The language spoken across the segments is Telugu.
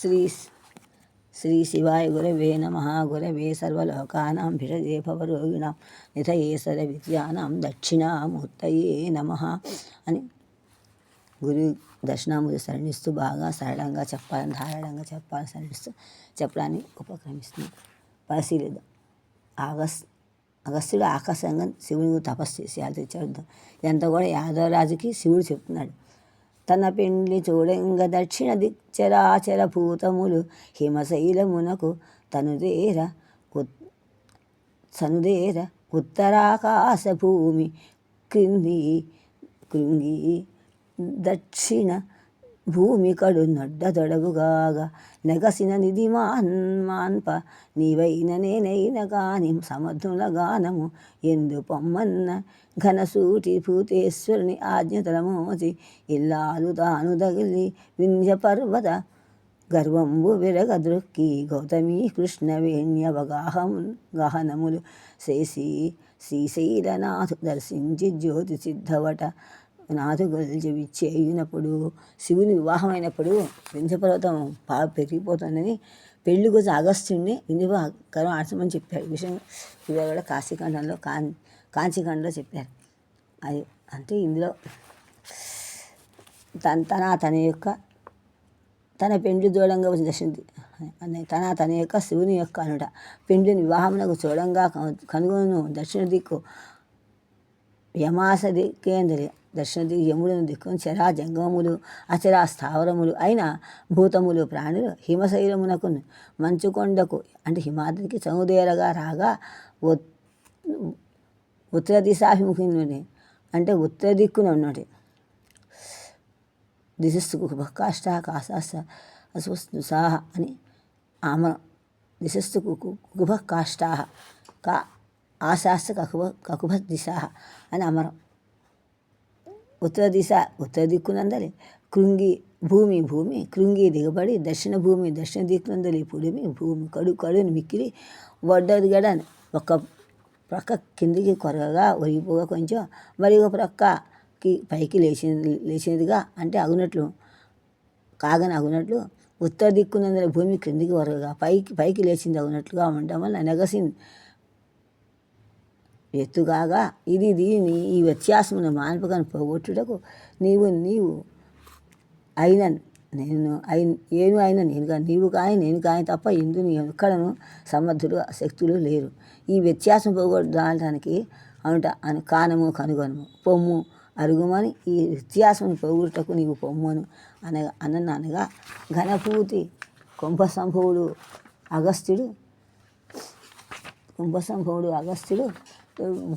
శ్రీ శ్రీ శివాయ గురవే నమః. గురవే సర్వలోకానాం భిషజే భవరోగిణాం నిధయే సర్వవిద్యానాం దక్షిణామూర్తయే నమః అని గురు దక్షిణామూర్తి శరణిస్తూ బాగా సరళంగా చెప్పాలని, ధారాళంగా చెప్పాలని శరణిస్తూ చెప్పడానికి ఉపక్రమిస్తుంది. పరిశీలిద్దాం. అగస్త్యుడు ఆకాశంగా శివుని తపస్సు చేసి ఆలోచించాడు. ఎంత కూడా యాదవరాజుకి శివుడు చెప్తున్నాడు, తన పెండ్లి చూడంగ దక్షిణ దిక్చరాచర భూతములు హిమశైలమునకు తనుదేర ఉత్తరాకాశ భూమి కృంగి దక్షిణ భూమి కడు నడ్డదొడవుగాగా నెగసిన నిధి మాన్ప నీవైన నేనైన గాని సమర్థుల గానము ఎందు పొమ్మన్న ఘనసూటి భూతేశ్వరుని ఆజ్ఞతలమోచి ఇల్లాలు తాను తగిలి వింధ్య పర్వత గర్వంబు విరగదృక్కి గౌతమీ కృష్ణ వేణ్యవగాహనములు చేసి శ్రీశైలనాథు దర్శించి జ్యోతి సిద్ధవట నాథు గొల్చి విచ్చేయినప్పుడు శివుని వివాహమైనప్పుడు వింధ్యపర్వతం బాగా పెరిగిపోతుందని పెళ్లి గురించి అగస్త్యుడిని వింధ్యకరం ఆడమని చెప్పారు. ఈ విషయం ఇవాళ కూడా కాశీఖండంలో కాంచీఖండంలో చెప్పారు. అది అంటే ఇందులో తన పెండ్లి దూడంగా వచ్చి దర్శించి తన యొక్క శివుని యొక్క అనుట పెండ్లిని వివాహమునకు చూడంగా కనుగొను దక్షిణ దిక్కు యమాస దిక్కేంద్రి దక్షిణ దిక్కు యముడును దిక్కును చరా జంగములు అచరా స్థావరములు అయిన భూతములు ప్రాణులు హిమశైలమునకు మంచుకొండకు అంటే హిమాద్రికి సముదేరగా రాగా ఉత్తర దిశాభిముఖి అంటే ఉత్తర దిక్కున ఉన్నది దిశస్సు కుభకాష్ట కాశాస్త అసుసాహ అని ఆమరం దిశస్సు కుభకాష్టా కా ఆశాస్త కకుభ దిశాహ అని అమరం ఉత్తర దిక్కునందలి కృంగి భూమి కృంగి దిగబడి దక్షిణ దిక్కునందలి పుడిమి భూమి కడుని మిక్కిలి వడ్డదిగడని ఒక ప్రక్క కిందికి కొరగగా ఒరిగిపోగా కొంచెం మరి ఒక ప్రక్కకి పైకి లేచినదిగా అంటే అగునట్లు ఉత్తర దిక్కునందలి భూమి క్రిందికి వరగగా పైకి లేచింది అగునట్లుగా ఉండటం వల్ల నెగసింది ఎత్తుగాగా ఇది దీని ఈ వ్యత్యాసమును మాన్పకను పోగొట్టుటకు నీవు అయిన నేనుగా నీవు కానీ నేను కానీ తప్ప ఇందుని ఎక్కడను సమర్థులు శక్తులు లేరు. ఈ వ్యత్యాసం పోగొట్టడానికి కానము కనుగొనము పొమ్ము అరుగుమని ఈ వ్యత్యాసమును పోగొట్టుటకు నీవు పొమ్మను అనగా ఘనపూతి కుంభసంభవుడు అగస్త్యుడు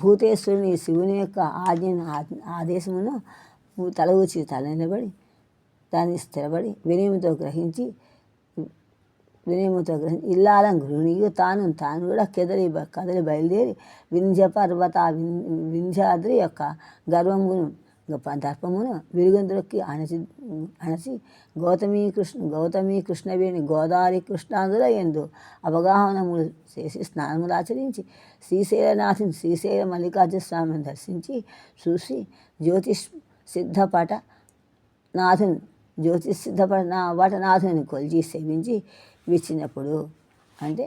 భూతేశ్వరుని శివుని యొక్క ఆదేశమును తలూచి తల నిలబడి దాన్ని స్థిరపడి వినయముతో గ్రహించి ఇల్లాలం గృహిణియు తాను కూడా కదలి బయలుదేరి వింధ్యాద్రి యొక్క గర్వమును దర్పమును విరుగందులకి అణచి గౌతమీ కృష్ణవేణి గోదావరి కృష్ణాదుల యందు అవగాహనములు చేసి స్నానములు ఆచరించి శ్రీశైలనాథుని శ్రీశైల మల్లికార్జున స్వామిని దర్శించి చూసి జ్యోతిష్ సిద్ధపట నాథుని కొలిచి సేవించి విచ్చినప్పుడు అంటే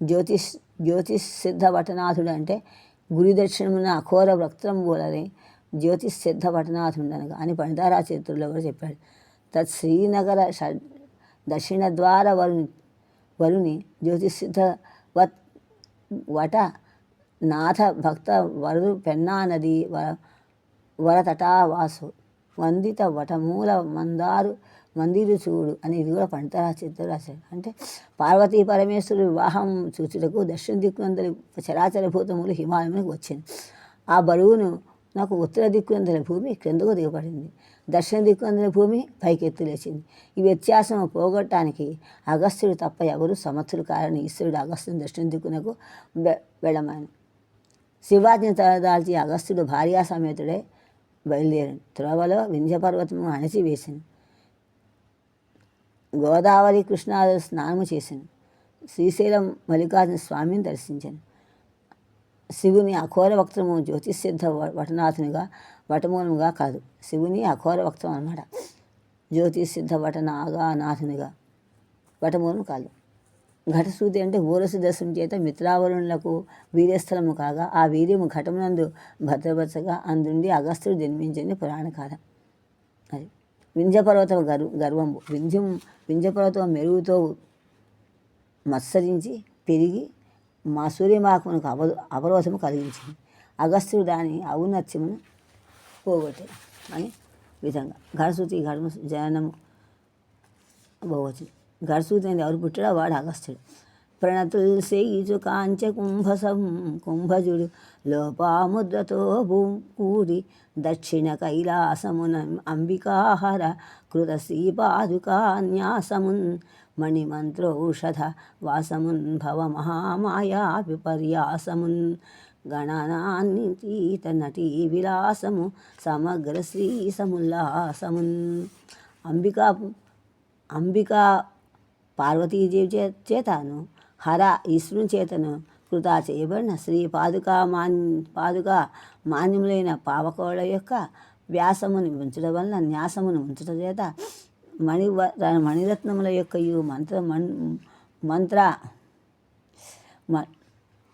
జ్యోతిష్ సిద్ధ వటనాథుడు అంటే గురి దక్షిణమున అఘోర వక్త్రం బోలని జ్యోతిష్ సిద్ధ వటనాథుడు అనగా అని పండితారా చరిత్రలో కూడా చెప్పాడు. శ్రీనగర దక్షిణ ద్వార వరుని జ్యోతిసిద్ధ వట నాథ భక్త వరదు పెన్నా నది వరతటావాసు వందిత వటమూల మందిరు చూడు అని ఇది కూడా పండితారా చరిత్ర రాశాడు. అంటే పార్వతీ పరమేశ్వరుడు వివాహం చూచుటకు దక్షిణ దిక్కునందరి చరాచర భూతములు హిమాలయానికి వచ్చింది. ఆ బరువును నాకు ఉత్తర దిక్కునందరి భూమి క్రిందకు దిగబడింది, దక్షిణ దిక్కునందరి భూమి పైకెత్తి లేచింది. ఈ వ్యత్యాసం పోగొట్టడానికి అగస్త్యుడు తప్ప ఎవరు సమర్థులు కారని ఈశ్వరుడు అగస్త్యుని దక్షిణ దిక్కునకు వెళ్ళమని శివాజ్ఞ దాల్చి అగస్త్యుడు భార్యా సమేతుడే బయలుదేరాడు. త్రోవలో వింధ్యపర్వతము అణచివేశాను, గోదావరి కృష్ణాలు స్నానము చేశాను, శ్రీశైలం మల్లికార్జున స్వామిని దర్శించాను. శివుని అఘోర వక్త్రము జ్యోతిసిద్ధ వటమూలముగా కాదు, శివుని అఘోర వక్త్రం అన్నమాట జ్యోతిసిద్ధ నాథునిగా వటమూలము కాదు. ఘటసూతి అంటే ఓరసి దర్శనం చేత మిత్రావరుణులకు వీర్యస్థలము కాగా ఆ వీర్యము ఘటమునందు భద్రపరచగా అందుండి అగస్త్యుడు జన్మించింది పురాణకాల. అది వింధ్యపర్వత గర్వంబు. వింధ్యపర్వతం మెరుగుతో మత్సరించి పెరిగి మా సూర్యమాకమునకు అవరోధము కలిగించింది. అగస్త్యుడు దాని ఔన్నత్యమును పోగొట్టే అని విధంగా ఘటసూతి జననము పోవచ్చు. ఘటసూతి అనేది ఎవరు పుట్టాడో వాడు అగస్త్యుడు. ప్రణతుల్ సేయిచు కాంచ కుంభజుడు లోపాముద్రతో కూడి దక్షిణ కైలాసమున అంబికాహర కృత శ్రీపాదుకాన్యాసమున్ మణిమంత్రౌషధ వాసమున్ భవ మహామాయా విపర్యాసమున్ గణనాన్నితీత నటీ విలాసము సమగ్ర శ్రీ సముల్లాసమున్. అంబికా పార్వతీదేవి చేతను హర ఈశ్వరుని చేతను కృతా చేయబడిన శ్రీ పాదుకా మాన్యములైన పావకోళ్ళ యొక్క వ్యాసముని ఉంచడం వలన న్యాసమును ఉంచడం చేత మణిరత్నముల యొక్క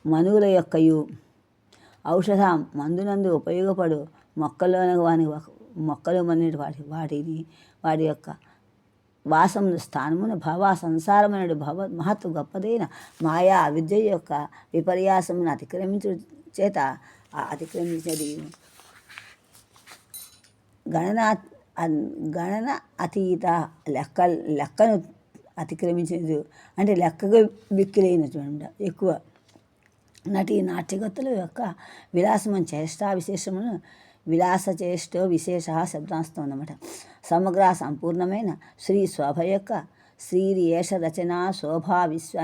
మనువుల యొక్కయు ఔషధ మందునందు ఉపయోగపడు మొక్కలు మనేటి వాటి యొక్క వాసమును స్థానమును సంసారమైన మహత్వ గొప్పదైన మాయా విద్య యొక్క విపర్యాసమును అతిక్రమించు చేత అతిక్రమించేది గణన అతీత లెక్కను అతిక్రమించినది అంటే లెక్కగా మిక్కిలైనటువంటి ఎక్కువ నాట్యగత్తుల యొక్క విలాసమైన చేష్టా విశేషమును విలాస చేష్టో విశేష శబ్దాంశం అన్నమాట. సమగ్ర సంపూర్ణమైన శ్రీ శోభ యొక్క శ్రీయేష రచన శోభా విశ్వం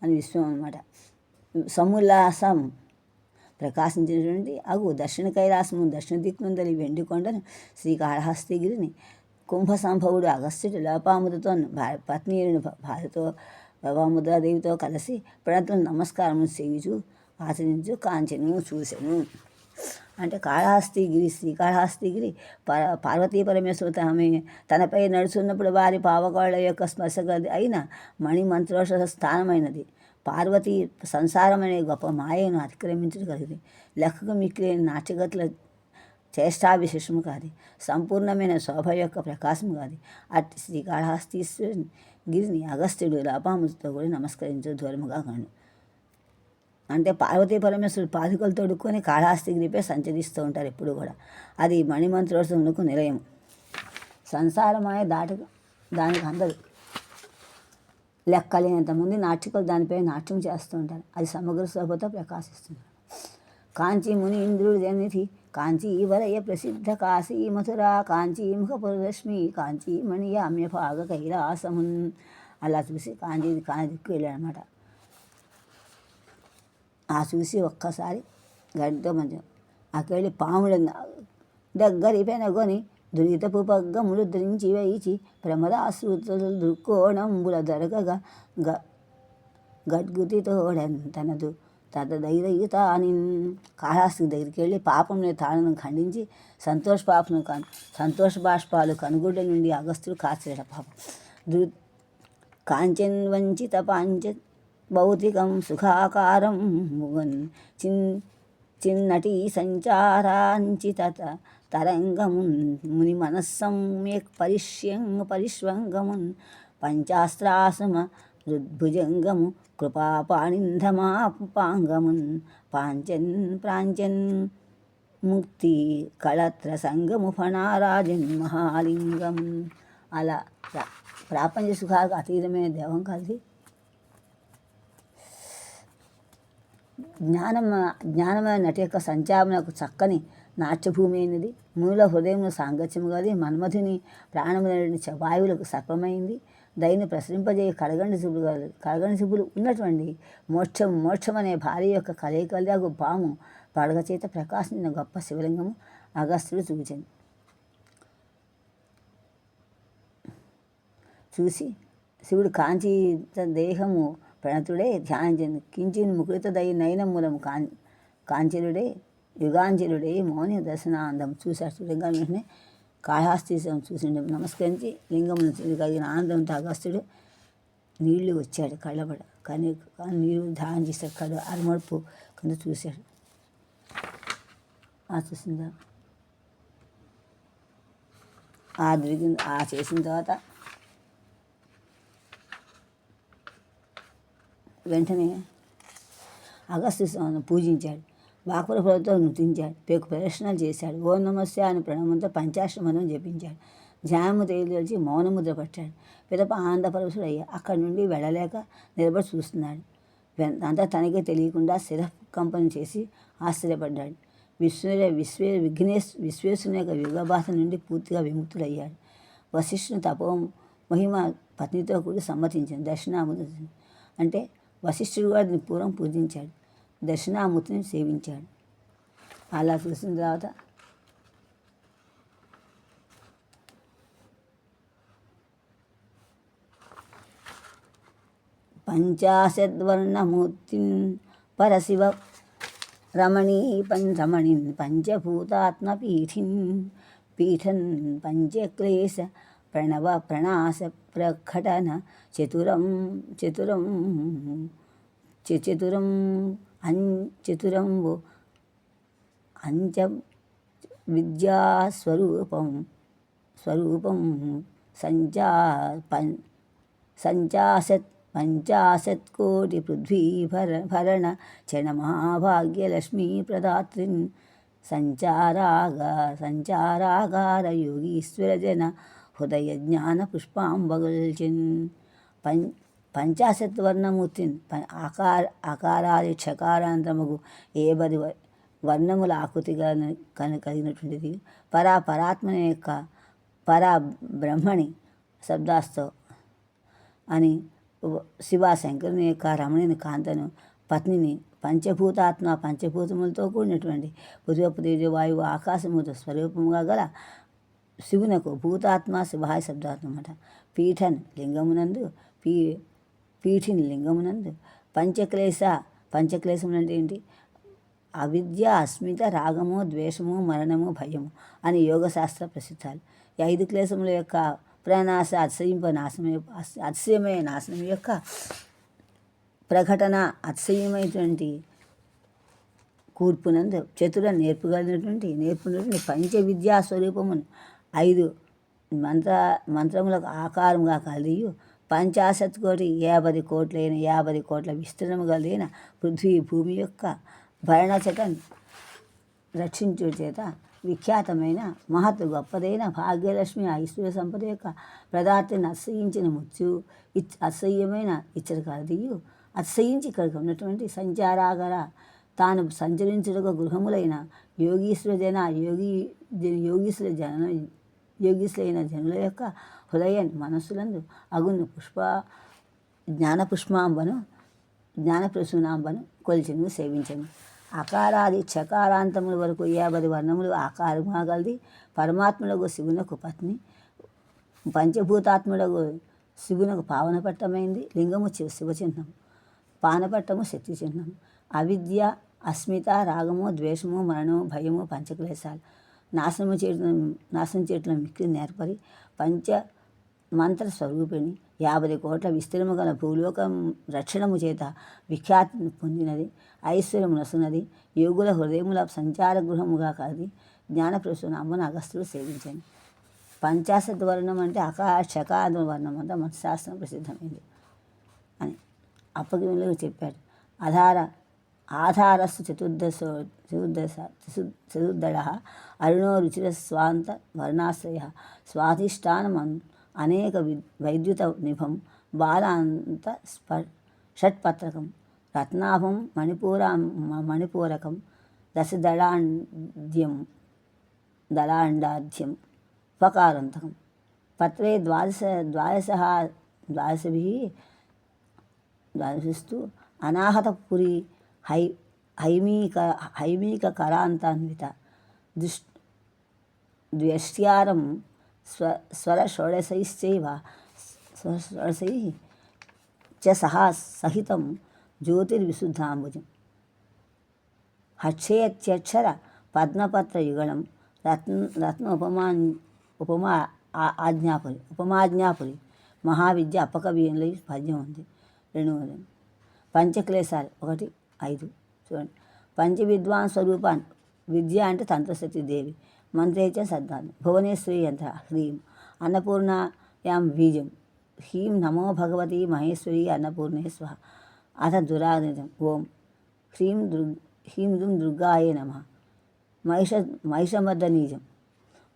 అన్నమాట. సముల్లాసం ప్రకాశించినటువంటి దక్షిణ కైలాసము దక్షిణ దిక్కునుందలి వెండికొండను శ్రీకాళహస్తిగిరిని కుంభసంభవుడు అగస్త్యుడు లోపాముద్రతో పత్నీయుని భార్యతో లోపాముద్రాదేవితో కలిసి ప్రణతులు నమస్కారము చేయుచు ఆచరించు కాంచెను చూసెను. అంటే శ్రీకాళహస్తిగిరి పార్వతీ పరమేశ్వరుడు తనపై నడుచున్నప్పుడు వారి పావకోళ్ళ యొక్క స్పర్శ అయిన మణిమంత్రోషధ స్థానమైనది. పార్వతి సంసారమనే గొప్ప మాయను అతిక్రమించగలిగింది. లెక్కకు మిక్కిలేని నాట్యగతుల చేష్టావిశేషము కాదు, సంపూర్ణమైన శోభ యొక్క ప్రకాశము కాదు. అట్టి శ్రీకాళహస్తీశ్వరుని గిరిని అగస్త్యుడు లోపాముద్రతో కూడా నమస్కరించు దూరముగా కాను. అంటే పార్వతీ పరమేశ్వరుడు పాదుకలు తొడుక్కొని కాళహస్తిగిరిపై సంచరిస్తూ ఉంటారు ఎప్పుడు కూడా. అది మణిమంత్రోత్సవమునకు నిలయం. సంసారమాయ దానికి అందరు లెక్కలేనంతమంది నాట్యకులు దానిపై నాట్యం చేస్తూ ఉంటారు. అది సమగ్ర శోభతో ప్రకాశిస్తున్నారు. కాంచీ ముని ఇంద్రుడు జనిధి కాంచీ వలయ ప్రసిద్ధ కాశీ మథురా కాంచీ ముఖపురరశ్మి కాంచీ మణియామ్య భాగ కైలాసమున్. అలా చూసి కాంచీకి వెళ్ళాడనమాట. ఆ చూసి ఒక్కసారి గడ్డ మంచి అక్కడికి వెళ్ళి పాముడు దగ్గరి పెనగొని దురితపు పగ్గములు ధరించి వేయిచి ప్రమదాశ్రుతులు దృక్కోణంబుల దొరకగా గడ్గుతితోడెంతనదు తదైతాని. కాళహస్తి దగ్గరికి వెళ్ళి పాపంలో తాళను ఖండించి సంతోష బాష్పాలు కనుగుడ్డ నుండి అగస్త్యుడు కార్చేట పాపం. కాంచన్ వంచిత పాంచ భౌతికం సుఖాకారం ముగన్ చిన్నటి సంచారాంచిత తరంగమున్ ముని మనస్సమ్యక్ పరిష్వంగమున్ పంచాస్త్రాసమ రుద్భుజంగము కృపాపాణింధమాపాంగమున్ ప్రాంచన్ ముక్తి కళత్ర సంగము ఫణారాజన్ మహాలింగం. అలా ప్రాపంచ సుఖాలకు అతీతమైన దేవం కలిసి జ్ఞానమైన నటి యొక్క సంచారమునకు చక్కని నాట్యభూమి అయినది. మూల హృదయమును సాంగత్యము కాదు. మన్మధుని ప్రాణములైన వాయువులకు సర్పమైంది. దయని ప్రసరింపజేయ కడగండి శుభులు ఉన్నటువంటి మోక్షం అనే భార్య యొక్క కలయికలకు పాము పడగ చేత ప్రకాశించిన గొప్ప శివలింగము అగస్త్యుడు చూసి శివుడు కాంచీ దేహము ప్రణతుడే ధ్యానించింది. కించిన్ ముకులిత నయనమూలము కాంచలుడే యుగాంజలుడే మౌని దర్శనానందం చూశాడు. లింగం వెంటనే కాళహస్తీశ్వరం చూసి నమస్కరించి లింగమును కలిగిన ఆనందంతో అగస్త్యుడు నీళ్లు వచ్చాడు కళ్ళబడ, కానీ నీరు దానం చేశాడు. కళ్ళు అరమడుపు కింద చూశాడు. చూసిందా దొరికింది. చేసిన తర్వాత వెంటనే అగస్త్య పూజించాడు. బాకుర ప్రభుతో నృతించాడు. పేకు ప్రదర్శనలు చేశాడు. ఓం నమస్తే అని ప్రణవంతో పంచాశ్రమనం జపించాడు. ధ్యానము తెలిసి మౌనముద్ర పట్టాడు. పిదప ఆనందపరవశుడు అయ్యా. అక్కడి నుండి వెళ్ళలేక నిలబడి చూస్తున్నాడు. అంతా తనకే తెలియకుండా శిరకంపనం చేసి ఆశ్చర్యపడ్డాడు. విశ్వేశ్వరుని యొక్క యుగబాధ నుండి పూర్తిగా విముక్తుడయ్యాడు. వశిష్ఠుని తపో మహిమ పత్నితో కూడి సమ్మతించాడు. దక్షిణామూర్తి అంటే వశిష్ఠుడు కూడా దీన్ని పూర్వం పూజించాడు. దక్షిణామూర్తిని సేవించాడు. అలా చూసిన తర్వాత పంచాశద్వర్ణమూర్తిం పరశివ రమణీన్ పంచభూతాత్మపీఠన్ పంచక్లేశ ప్రణవ ప్రణాశ ప్రకటన చతురం అంచ విద్యాస్వరూపం పంచాశత్కోటి పృథ్వీ భరణ చణ మహాభాగ్యలక్ష్మీ ప్రదాత్రిన్ సంచారాగార యోగీశ్వర జన హృదయ జ్ఞాన పుష్పాంబగల్చిన్. పంచాశత్వర్ణమూర్తిని ఆకారాది క్షకారాంతముగు 70 వర్ణముల ఆకృతిగా కలిగినటువంటిది. పరాత్మని యొక్క బ్రహ్మణి శబ్దాస్తో అని శివశంకరుని యొక్క రమణిని కాంతను పత్నిని పంచభూతములతో కూడినటువంటి పృథ్వీ తేజో వాయువు ఆకాశముతో స్వరూపముగా గల శివునకు భూతాత్మ శివాయ శబ్దాత్మట. పీఠన్ లింగమునందు పీఠిని లింగమునందు పంచక్లేశములంటే ఏంటి? అవిద్య, అస్మిత, రాగము, ద్వేషము, మరణము, భయము అని యోగశాస్త్ర ప్రసిద్ధాలు. ఈ 5 క్లేశముల యొక్క ప్రనాశ అతిశయమైన నాశనం యొక్క ప్రకటన అతిశయమైనటువంటి కూర్పునందు చతుర నేర్పుగలిగినటువంటి పంచ విద్యా స్వరూపమును 5 మంత్రములకు ఆకారముగా కలిగి 50 కోట్ల విస్తీర్ణము కలిగిన పృథ్వీ భూమి యొక్క భరణ చేత రక్షించు చేత విఖ్యాతమైన మహత్ గొప్పదైన భాగ్యలక్ష్మి ఐశ్వర్య సంపద యొక్క ప్రదార్థాన్ని అతిశయించిన అతిశయమైన ఇచ్చట కలదియు అతిశయించి ఇక్కడికి ఉన్నటువంటి సంచారాగర తాను సంచరించుటకు గృహములైన యోగీశ్వరైన జనుల యొక్క హృదయ మనస్సులందు అగును జ్ఞానప్రసూనాంబను కొలిచెను సేవించను. అకారాది చకారాంతముల వరకు 50 వర్ణములు ఆకారముగా గలది. పరమాత్ములకు శివునకు పత్ని, పంచభూతాత్ములకు శివునకు పావనపట్టమైంది. లింగము శివచిహ్నం, పానపట్టము శక్తి చిహ్నం. అవిద్య, అస్మిత, రాగము, ద్వేషము, మరణము, భయము పంచక్లేశాలు నాశనం చేయటం మిక్కిలి నేర్పరి పంచ మంత్ర స్వరూపిణి 50 కోట్ల విస్తీర్ణము గల భూలోకం రక్షణము చేత విఖ్యాతి పొందినది. ఐశ్వర్యము నసున్నది. యోగుల హృదయముల సంచార గృహముగా కలది. జ్ఞానప్రసూనాంబను అగస్త్యుడు సేవించండి. పంచాశద్వర్ణం అంటే శకాద వర్ణం అంతా మన శాస్త్రం ప్రసిద్ధమైంది అని అప్పగిలో చెప్పాడు. ఆధారస్సు చతుర్దళ అరుణో రుచిర స్వాంత వర్ణాశ్రయ స్వాధిష్టానం అనేక వైద్యుత నిభం బాలాంత షట్పత్రకం రత్నాభం మణిపూరకం దళాండాధ్యం ఉపకారంతకం పత్రే ద్వాదశస్తు అనాహతపురి హైమీక కరాంతాన్విత ద్వ్యష్ట్యారం స్వరషోడశైశ్చైవ సహితం జ్యోతిర్విశుద్ధాంబుజం హక్షేత్యక్షర పద్మపత్రయుగళం రత్న ఉపమాజ్ఞాపురి మహావిద్య అప్పకవ్యంలో ఈ పద్యం ఉంది. 2 పంచక్లేశాలు 1, 5 చూడండి. పంచవిద్వాన్ స్వరూపాన్ని విద్య అంటే తంత్రశక్తి దేవి, మంత్రేచ సద్దాన్ని భువనేశ్వరి యంత్ర హ్రీం అన్నపూర్ణాయాం బీజం హ్రీం నమో భగవతి మహేశ్వరి అన్నపూర్ణే స్వహ. అథ దురాగతం ఓం హ్రీం దుం దుర్గాయే నమః మహిషమర్దనీజం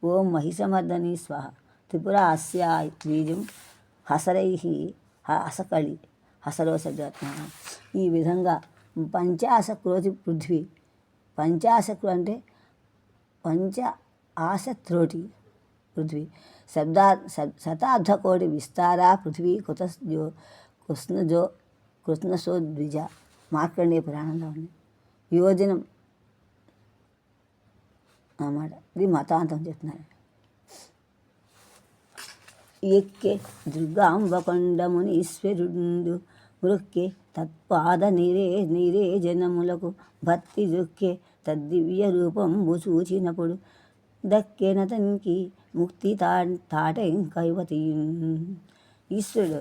ఓం మహిషమర్దని స్వహ. త్రిపుర అస్యా బీజం హసరై హసకళి హసరోసరత్న. ఈ విధంగా పంచాశక్రోతి పృథ్వీ. పంచాశక్రు అంటే పంచ ఆశత్రోటి పృథ్వీ. శతాబ్దకోటి విస్తారా పృథ్వీ కృష్ణశో ద్విజ. మార్కండేయ పురాణంలో ఉంది. యోజనం అన్నమాట. ఇది మతాంతం చెప్తున్నారు. ఎక్కే దుర్గాంబకొండమునీశ్వరుండు మృక్కే తత్పాద నీరేజనములకు భక్తి దొక్కే తద్దివ్య రూపంబు చూచినప్పుడు దక్కేనతనికి ముక్తి తాటెంకైవతి. ఈశ్వరుడు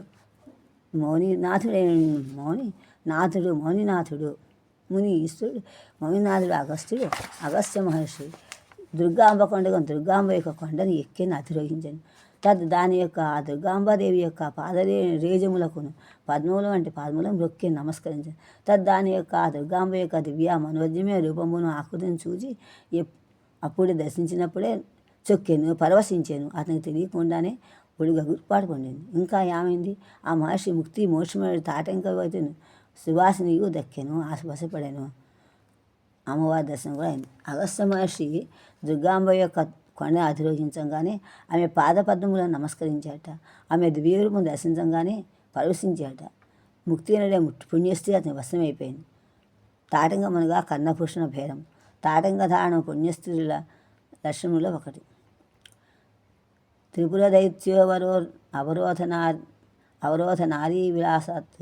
మౌనినాథుడు ముని ఈశ్వరుడు మౌనినాథుడు అగస్త్య మహర్షి దుర్గాంబ కొండగా దుర్గాంబ యొక్క కొండని ఎక్కిన అధిరోహించను. దాని యొక్క ఆ దుర్గాంబాదేవి యొక్క రేజములకును పద్మములు అంటే పద్మములను మొక్కి నమస్కరించాను. దాని యొక్క ఆ దుర్గాంబ యొక్క దివ్య మనోజ్ఞమే రూపమును ఆకృతిని చూసి అప్పుడే దర్శించినప్పుడే చొక్కాను, పరవశించాను. అతనికి తెలియకుండానే ఒడిగా గుర్పాటు పొందింది. ఇంకా ఏమైంది? ఆ మహర్షి ముక్తి మోక్షమైన తాటంకవైతేను సువాసినియు దక్కాను, వశపడాను. అమ్మవారి దర్శనం కూడా అయింది. అగస్త్య మహర్షి దుర్గాంబ యొక్క కొండ అధిరోహించగానే ఆమె పాదపద్మములను నమస్కరించాట. ఆమె దివ్యరూపం దర్శించగానే పరవశించాట. ముక్తి అనే పుణ్యస్థితి అతని వశమైపోయింది. తాటంకమునగా కర్ణభూషణ భేదం. తాటంక ధారణం పుణ్యస్త్రీల లక్షణములో ఒకటి. త్రిపుర అవరోధ నారీ విలాసత్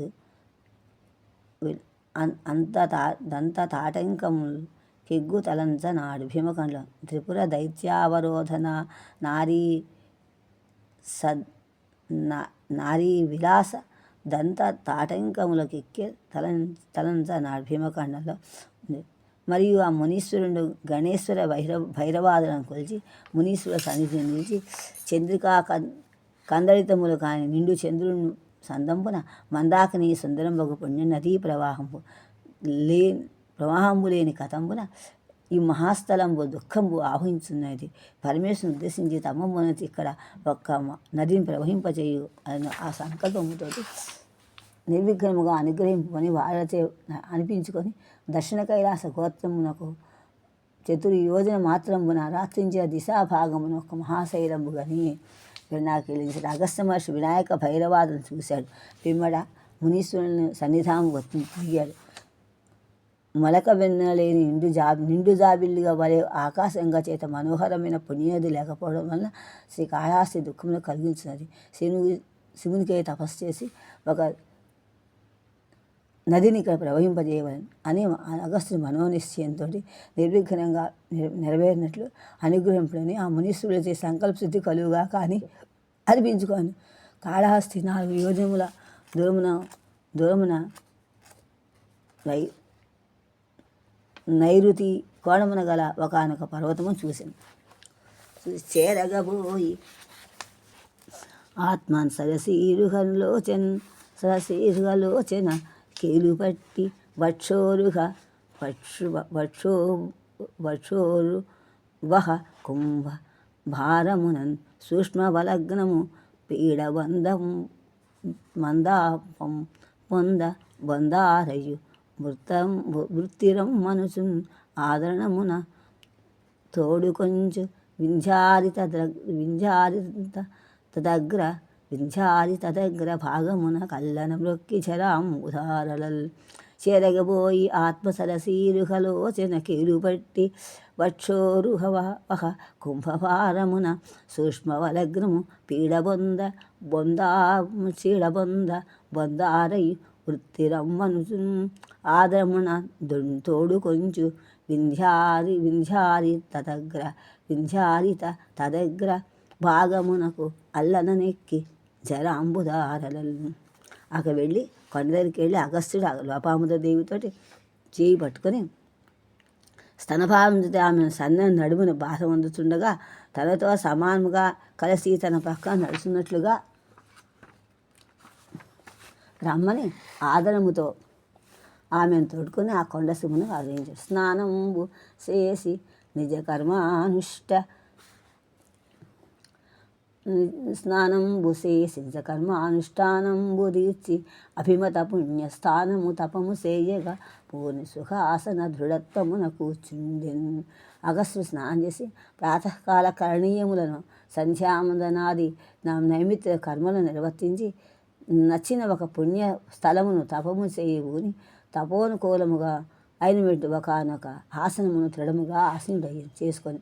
దంత తాటంకములు కెగ్గు తలంచ నాడు. భీమకంలో త్రిపుర దైత్యావరోధన నారీ విలాస దంత తాటంకములకెక్కి తలంచ నాడు. భీమకండంలో ఉంది. మరియు ఆ మునీశ్వరుడు గణేశ్వర భైరవాదులను కొలిచి మునీశ్వర సన్నిధిని నిలిచి చంద్రికా కందళితములు కాని నిండు చంద్రుని సందంపున మందాకిని సుందరంబగు పుణ్య నదీ ప్రవాహంబు లేని కథంబున ఈ మహాస్థలంబు దుఃఖంబు ఆహ్వానించున్నది. పరమేశ్వరుని ఉద్దేశించి తమ్మమునతి ఇక్కడ ఒక్క నదిని ప్రవహింపచేయు అని ఆ సంకల్పముతో నిర్విఘ్నముగా అనుగ్రహింపుకొని వాళ్ళచే అనిపించుకొని దక్షిణ కైలాస గోత్రమునకు చతుర్యోజన మాత్రమున రాత్రించిన దిశాభాగమున ఒక మహాశైలంబు గని నాకు వెళ్ళించాడు. అగస్త్య మహర్షి వినాయక భైరవాదులను చూశాడు. పిమ్మడ మునీశ్వరుని సన్నిధానం దిగాడు. మొలక వెన్నలేని నిండు జాబిల్లిగా వలె ఆకాశంగా చేత మనోహరమైన పుణ్యనది లేకపోవడం వలన శ్రీకాళహస్తి దుఃఖమును కలిగించినది. శివునికే తపస్సు చేసి ఒక నదిని ఇక్కడ ప్రవహింపజేయవలని అని అగస్త్యుని మనోనిశ్చయంతో నిర్విఘ్నంగా నెరవేరినట్లు అనుగ్రహింపులని ఆ మునీశ్వరులచే సంకల్పసిద్ధి కలుగుగా కానీ అనిపించుకోను. కాళహస్తి 4 యోజనముల దూరమున నైరుతి కోణమున గల ఒకనొక పర్వతము చూశాను. చేరగబోయి ఆత్మన్ సరసీరుహలోచన కీలు పట్టి వక్షోరు వహ కుంభ భారమునన్ సూక్ష్మవలగ్నము మందాపం బొందారయు వృత్తిరం మనసున్ ఆదరణమున తోడుకొంచు వింఝారి తదగ్ర భాగమున కల్లన మ్రొక్కి చరాం ఉదారలల్. చెరగబోయి ఆత్మసరసీరుహలోచన కీలుపట్టి వక్షోరుహవహ కుంభభారమున సూక్ష్మవలగ్నము బొందారయు వృత్తిరమ్మనుసున్ ఆదరమున తోడు కొంచు వింధ్యారి తదగ్ర భాగమునకు అల్లననెక్కి జరాంబుదారలల్. అక్కడ వెళ్ళి కొండ దగ్గరికి వెళ్ళి అగస్త్యుడు లోపాముద్ర దేవితోటి చేయి పట్టుకొని స్తనభావంతో ఆమె సన్న నడుమును బాధ పొందుతుండగా తనతో సమానముగా కలిసి తన పక్కన నడుస్తున్నట్లుగా రమ్మని ఆదరముతో ఆమెను తోడుకొని ఆ కొండ శివును ఆదరించాడు. స్నానంబు చేసి నిజ కర్మానుష్ట స్నానంబు చేసి నిజ కర్మానుష్ఠానంబు తీర్చి అభిమత పుణ్యస్థానము తపము చేయగా పూర్ణి సుఖాసన దృఢత్వమున కూర్చుండెన్. అగస్త్యుడు స్నానం చేసి ప్రాతకాల కరణీయములను సంధ్యావందనాది నైమిత్య కర్మలను నిర్వర్తించి నచ్చిన ఒక పుణ్య స్థలమును తపము చేయబూని తపోనుకూలముగా అయినటువంటి ఒకనొక ఆసనమును దృఢముగా ఆసనుడయ్యి చేసుకొని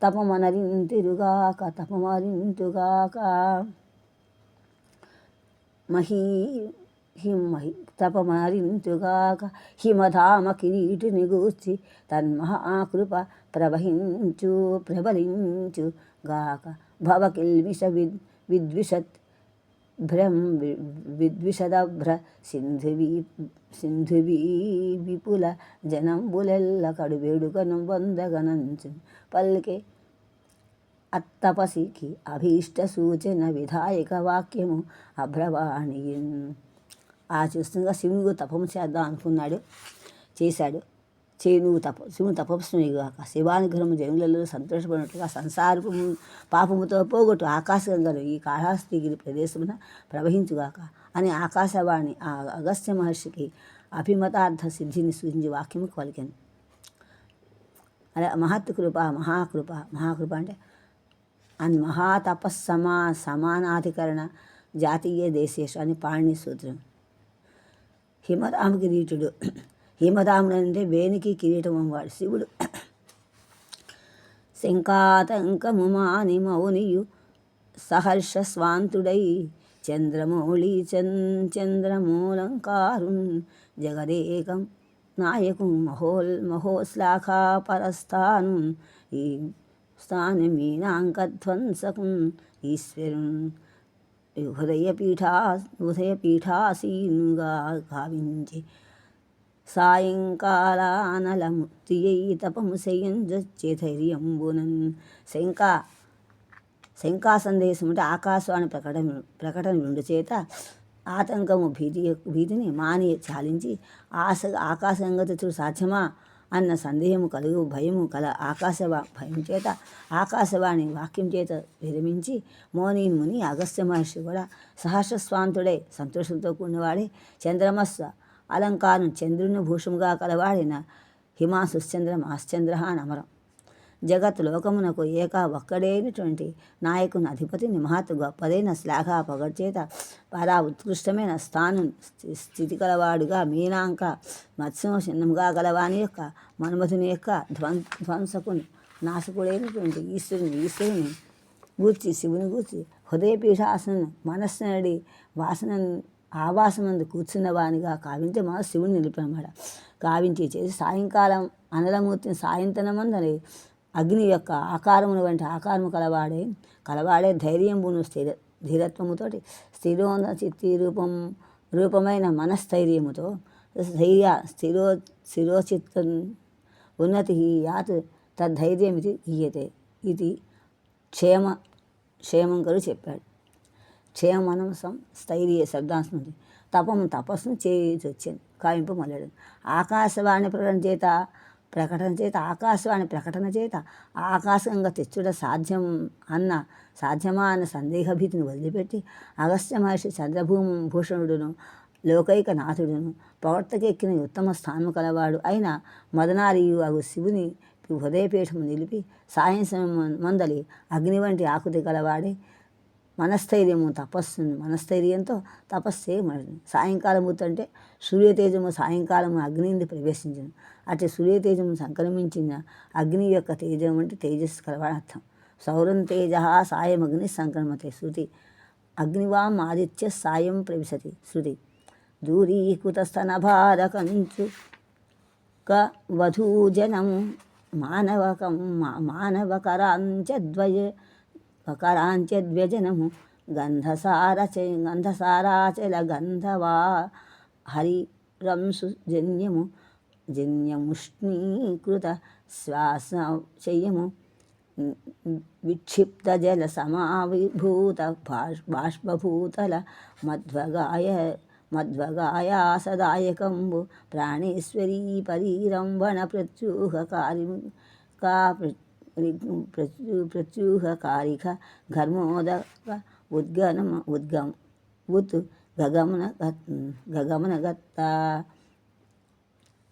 తపమరింతుగాక తపమరింతుగాక హిమధామ కిరీటిని గూర్చి తన్మహాకృప ప్రబలించుగాక భవకిల్విష విద్విషత్ విద్విషదభ్ర సింధువీ విపుల జనంబులెల్ల కడు వేడుకను వందగనంచు పల్కే అత్తపసికి అభీష్ట సూచన విధాయక వాక్యము అభ్రవాణియన్. ఆ చూస్తుండగా శివుని తపము చేద్దాం అనుకున్నాడు, చేశాడు. శివుని తపస్సునిగాక శివానుగ్రహము జనులలో సంతోషపడినట్టుగా సంసారపు పాపముతో పోగొట్టు ఆకాశగంగలు ఈ కాళహస్తిగిరి ప్రదేశమున ప్రవహించుగాక అని ఆకాశవాణి ఆ అగస్త్య మహర్షికి అభిమతార్థ సిద్ధిని సూచించి వాక్యము పలికాను. అలా మహాకృప అంటే అని సమానాధికరణ జాతీయ దేశేషు అని పాణిని సూత్రం. హిమరామ కిరీటుడు, హిమరాముడు అంటే వేనికి కిరీటం వాడు శివుడు. శంకాతంకము మాని మౌనియు సహర్ష స్వాంతుడై చంద్రమౌళి చంద్రమూలంకారున్ జగదేకం నాయకు మహోశ్లాఖా పరస్థాను ఈ స్థానమీనాంకధ్వంసకం ఈశ్వరున్ ఉదయపీఠాసీనుగా గావించి సాయంకాలానలముక్తియై తపము శయంజొచ్చే ధైర్యంబునన్. శంకా సందేశం అంటే ఆకాశవాణి ప్రకటన విండు చేత ఆతంకము భీతిని మాని చాలించి ఆకాశంగతుడు సాధ్యమా అన్న సందేహము కలుగు భయము భయం చేత ఆకాశవాణి వాక్యం చేత విరమించి ముని అగస్త్య మహర్షి కూడా సహస్రస్వాంతుడై సంతోషంతో కూడినవాడే చంద్రమస్వ అలంకారం చంద్రుని భూషముగా కలవాడిన హిమాసుశ్చంద్రం ఆశ్చంద్ర అని అమరం. జగత్ లోకమునకు ఒక్కడైనటువంటి నాయకుని అధిపతిని మహత్ గొప్పదైన శ్లాఘ పొగడ్చేత పరా ఉత్కృష్టమైన స్థానం స్థితి కలవాడుగా మీనాంక మత్స్యం చిన్నముగా గలవాని యొక్క మన్మధుని యొక్క ధ్వంసకుని నాశకుడైనటువంటి ఈశ్వరుని గూర్చి శివుని గూర్చి హృదయపీఠాసన మనస్సునడి ఆవాసమందు కూర్చున్న వానిగా కావించి మన శివుని నిలిపినమాట. కావించి చేసి సాయంకాలం అనలమూర్తిని సాయంత్రమందని అగ్ని యొక్క ఆకారమును వంటి ఆకారము కలవాడే ధైర్యంబును ధీరత్వముతోటి చిత్తి రూపమైన మనస్థైర్యముతో స్థిరోచిత్త ఉన్నతి యాత్ తద్ధైర్యమితి గీయతే. ఇది క్షేమం కలు చెప్పాడు. క్షేమనసం స్థైర్య శబ్దాంశం ఉంది. తపస్సును చేసి వచ్చింది కావింపు మొదలడు. ఆకాశవాణి ప్రకటన చేత ఆకాశంగా తెచ్చుట సాధ్యమా అన్న సందేహభీతిని వదిలిపెట్టి అగస్త్య మహర్షి చంద్రభూషణుడును లోకైక నాథుడును పొగడ్తకెక్కిన ఉత్తమ స్థానము కలవాడు అయిన మదనారియు అగు శివుని హృదయపీఠము నిలిపి సాయంత్రం మందలి అగ్ని వంటి ఆకృతి కలవాడే మనస్థైర్యంతో తపస్సు చేయమని. సాయంకాలమూర్తి అంటే సూర్యతేజము సాయంకాలము అగ్నింది ప్రవేశించను. అటు సూర్యతేజము సంక్రమించిన అగ్ని యొక్క తేజం అంటే తేజస్సు కలవాడు అర్థం. సౌరం తేజ సాయమగ్ని సంక్రమతే శృతి. అగ్నివాం ఆదిత్య సాయం ప్రవిశతి శృతి. దూరీకృత స్తనభారకంచు వధూజనం మానవకరాంచద్వ్యజనము గంధసారాచల గంధవా హరిరంసు జన్యముష్ణీకృత శ్వాసచయము విక్షిప్త జల సమావిభూత బాష్పభూతల మధ్వగాయాసదాయకంబు ప్రాణేశ్వరీ పరీరంభణ ప్రత్యూహకారిక ఘర్మోదక గగమనగత్త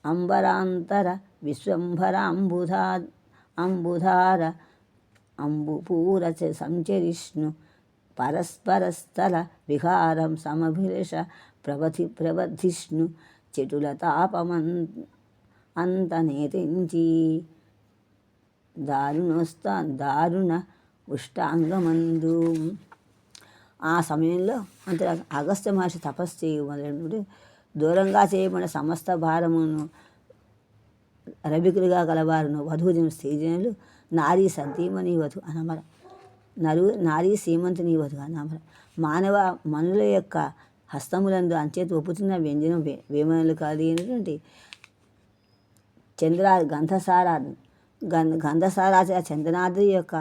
అంబరాంతర అంబుధార అంబుపూర సంచరిష్ణు పరస్పరస్థల విహారం సమభిలష ప్రవర్ధిష్ణు చెటుల అంతనేతించి దారుణ ఉష్టాంగమందు. ఆ సమయంలో అంత అగస్త్య మహర్షి తపస్సు చేయమని దూరంగా చేయబడిన సమస్త భారమును రవికులుగా గలవారును వధూజను స్త్రీజనులు నారీ సతీమణి వధు అనమర నారీ సీమంతుని వధు అనమర మనుల యొక్క హస్తములందు అంచేత ఒప్పుతున్న వ్యంజనం వేమనలు కలిగినటువంటి గంధసారాచ చందనాద్రి యొక్క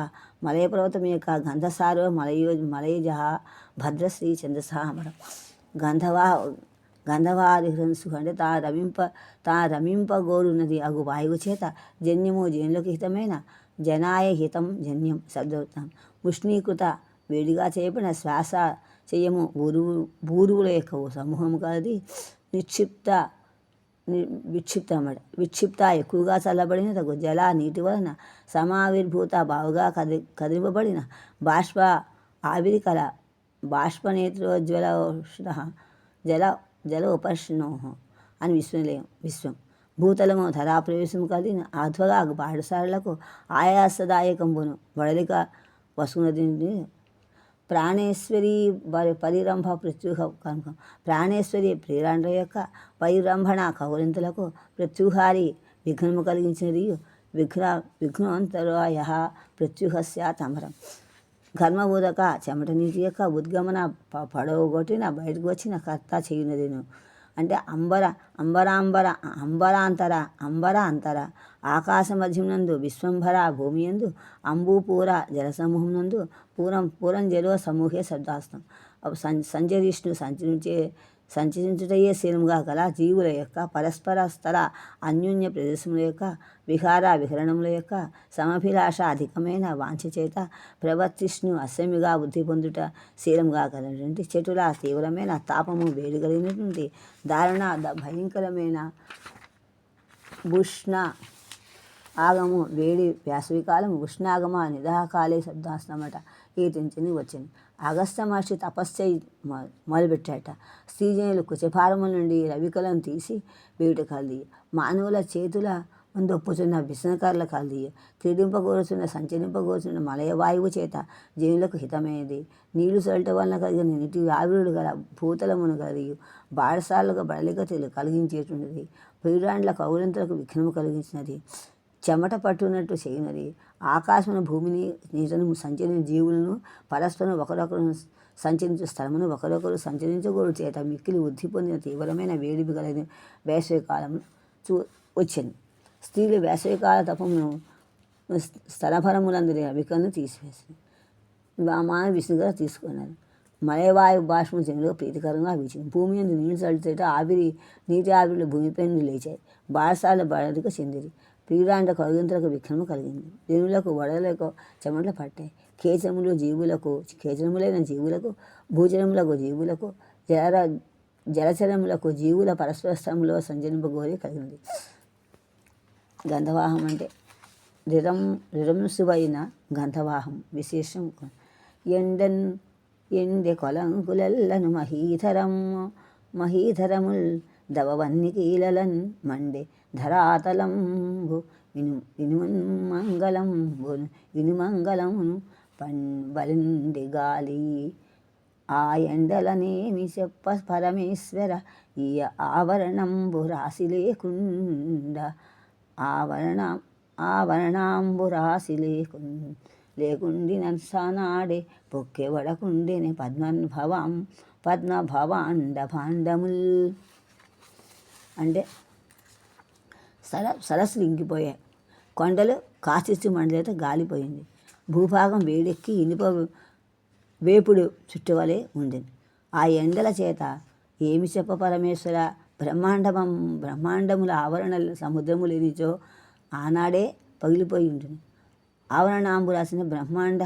మలయ పర్వతం యొక్క గంధసారో మలయజ భద్రశ్రీ చంద్రసామరం గంధవాది హృంసు అంటే తా రమింపగోరున్నది అగు వాయువు చేత జన్యము జనులకు హితమైన జనాయ హితం జన్యం శబ్దవుతాం ఉష్ణీకృత వేడిగా చేయబడిన శ్వాస చెయ్యము బూరువుల యొక్క సమూహము కలది విక్షిప్త ఎక్కువగా చల్లబడిన తగు జల నీటి వలన సమావిర్భూత బావుగా కదిలింపబడిన బాష్ప ఆవిరి కల బాష్పనేత్రోజ్వల జల ఉపర్షణో అని విశ్వం భూతలము ధరాప్రవేశము కలిగిన ఆధ్వగా పాఠశాలలకు ఆయాసదాయకంబును బడలిక వసునది ప్రాణేశ్వరి పరిరంభ ప్రత్యూహ కనుక ప్రాణేశ్వరి ప్రేరాండ్ర యొక్క పరిరంభణ కౌరింతలకు ప్రత్యూహారి విఘ్నము కలిగించినది విఘ్నోంతరాయ ప్రత్యూహస్య తమరం ఘర్మబోధక చెమట నీటి యొక్క ఉద్గమన పడవగొట్టిన బయటకు వచ్చిన కర్త చేయునదిను అంటే అంబరాంతర ఆకాశ మధ్యమునందు విశ్వంభర భూమి యందు అంబూపూర జలసమూహమునందు పూరం జలో సమూహే శబ్దాస్తం సంచరిష్ణు సంచరించుటయే శీలముగా గల జీవుల యొక్క పరస్పర స్థల అన్యోన్య ప్రదేశముల యొక్క విహరణముల యొక్క సమభిలాష అధికమైన వాంఛ చేత ప్రవర్తిష్ణు అసమ్యగా బుద్ధి పొందుట శీలముగా కలిగినటువంటి చెటుల తీవ్రమైన తాపము వేడి కలిగినటువంటి దారుణ భయంకరమైన ఉష్ణ ఆగము వేడి వేసవికాలం ఉష్ణాగమ నిదాహకాలే శబ్దాస్తమట కీర్తించింది వచ్చింది. అగస్త్య మహర్షి తపస్సు మొదలుపెట్టాట. స్త్రీజనులు కుచభారముల నుండి రవికలను తీసి వేయుట కలది. మానవుల చేతుల ముందొప్పుచున్న విసనకర్ల కలది. సంచరింపగోరుచున్న మలయవాయువు చేత జనులకు హితమైనది. నీళ్లు చల్లట వలన కలిగిన నీటి ఆవిరుడు గల భూతలమును కలిగి బాడసాలకు బడలికతలు కలిగించేటువంటిది. ప్రియురాండ్ల కౌరంతులకు విఘ్నము కలిగించినది. చెమట పట్టునట్టు చేయనది. ఆకాశమును భూమిని నీటను సంచరించిన జీవులను పరస్పరం ఒకరొకరు సంచరించు స్థలమును ఒకరొకరు సంచరించగోరు చేత మిక్కిలి వృద్ధి పొందిన తీవ్రమైన వేడిమి కలిగిన వేసవికాలము వచ్చింది. స్త్రీలు వేసవికాల తపమును స్తనభరములందరి అవికలను తీసివేసింది. మానవ విష్ణుగా తీసుకున్నారు. మలయవాయు బాష్పం జనులో ప్రీతికరంగా వీచింది. భూమి నుండి నీళ్లు చల్లితేట నీటి ఆవిరిలో భూమిపై నుండి లేచాయి. బాడసాల బడలిక చెందిరి. ప్రియురాండ్ల కౌగింతలకు విఘ్నము కలిగింది. జనులకు వడలకు చెమటలు పట్టాయి. కేచనములైన జీవులకు భూజనములకు జీవులకు జలచరములకు జీవుల పరస్పర స్థలంలో సంచరింపగోరి కలిగినది. గంధవాహం అంటే రిరంసువైన గంధవాహం విశేషం. ఎండె కొలంకులెల్లను మహీధరముల్ దవవన్నికీలలన్ మండే ధరాతలంబు ఇనుమంగళమును బలిండి గాలి. ఆ ఎండలనేమి చెప్ప పరమేశ్వర ఈ ఆవరణంబు రాశి లేకుండా ఆవరణాంబు రాశి లేకుండా లేకుండిన సానాడే పొక్కెవడకుండెని పద్మభవాండ భాండముల్. అంటే సరస్సులు ఇంకిపోయాయి, కొండలు కాచిచ్చు మండలతో గాలిపోయింది, భూభాగం వేడెక్కి ఇనుప వేపుడు చుట్టువలే ఉండేది. ఆ ఎండల చేత ఏమి చెప్ప పరమేశ్వర, బ్రహ్మాండముల ఆవరణ సముద్రము లేనిచో ఆనాడే పగిలిపోయి ఉంటుంది. ఆవరణాంబు రాసిన బ్రహ్మాండ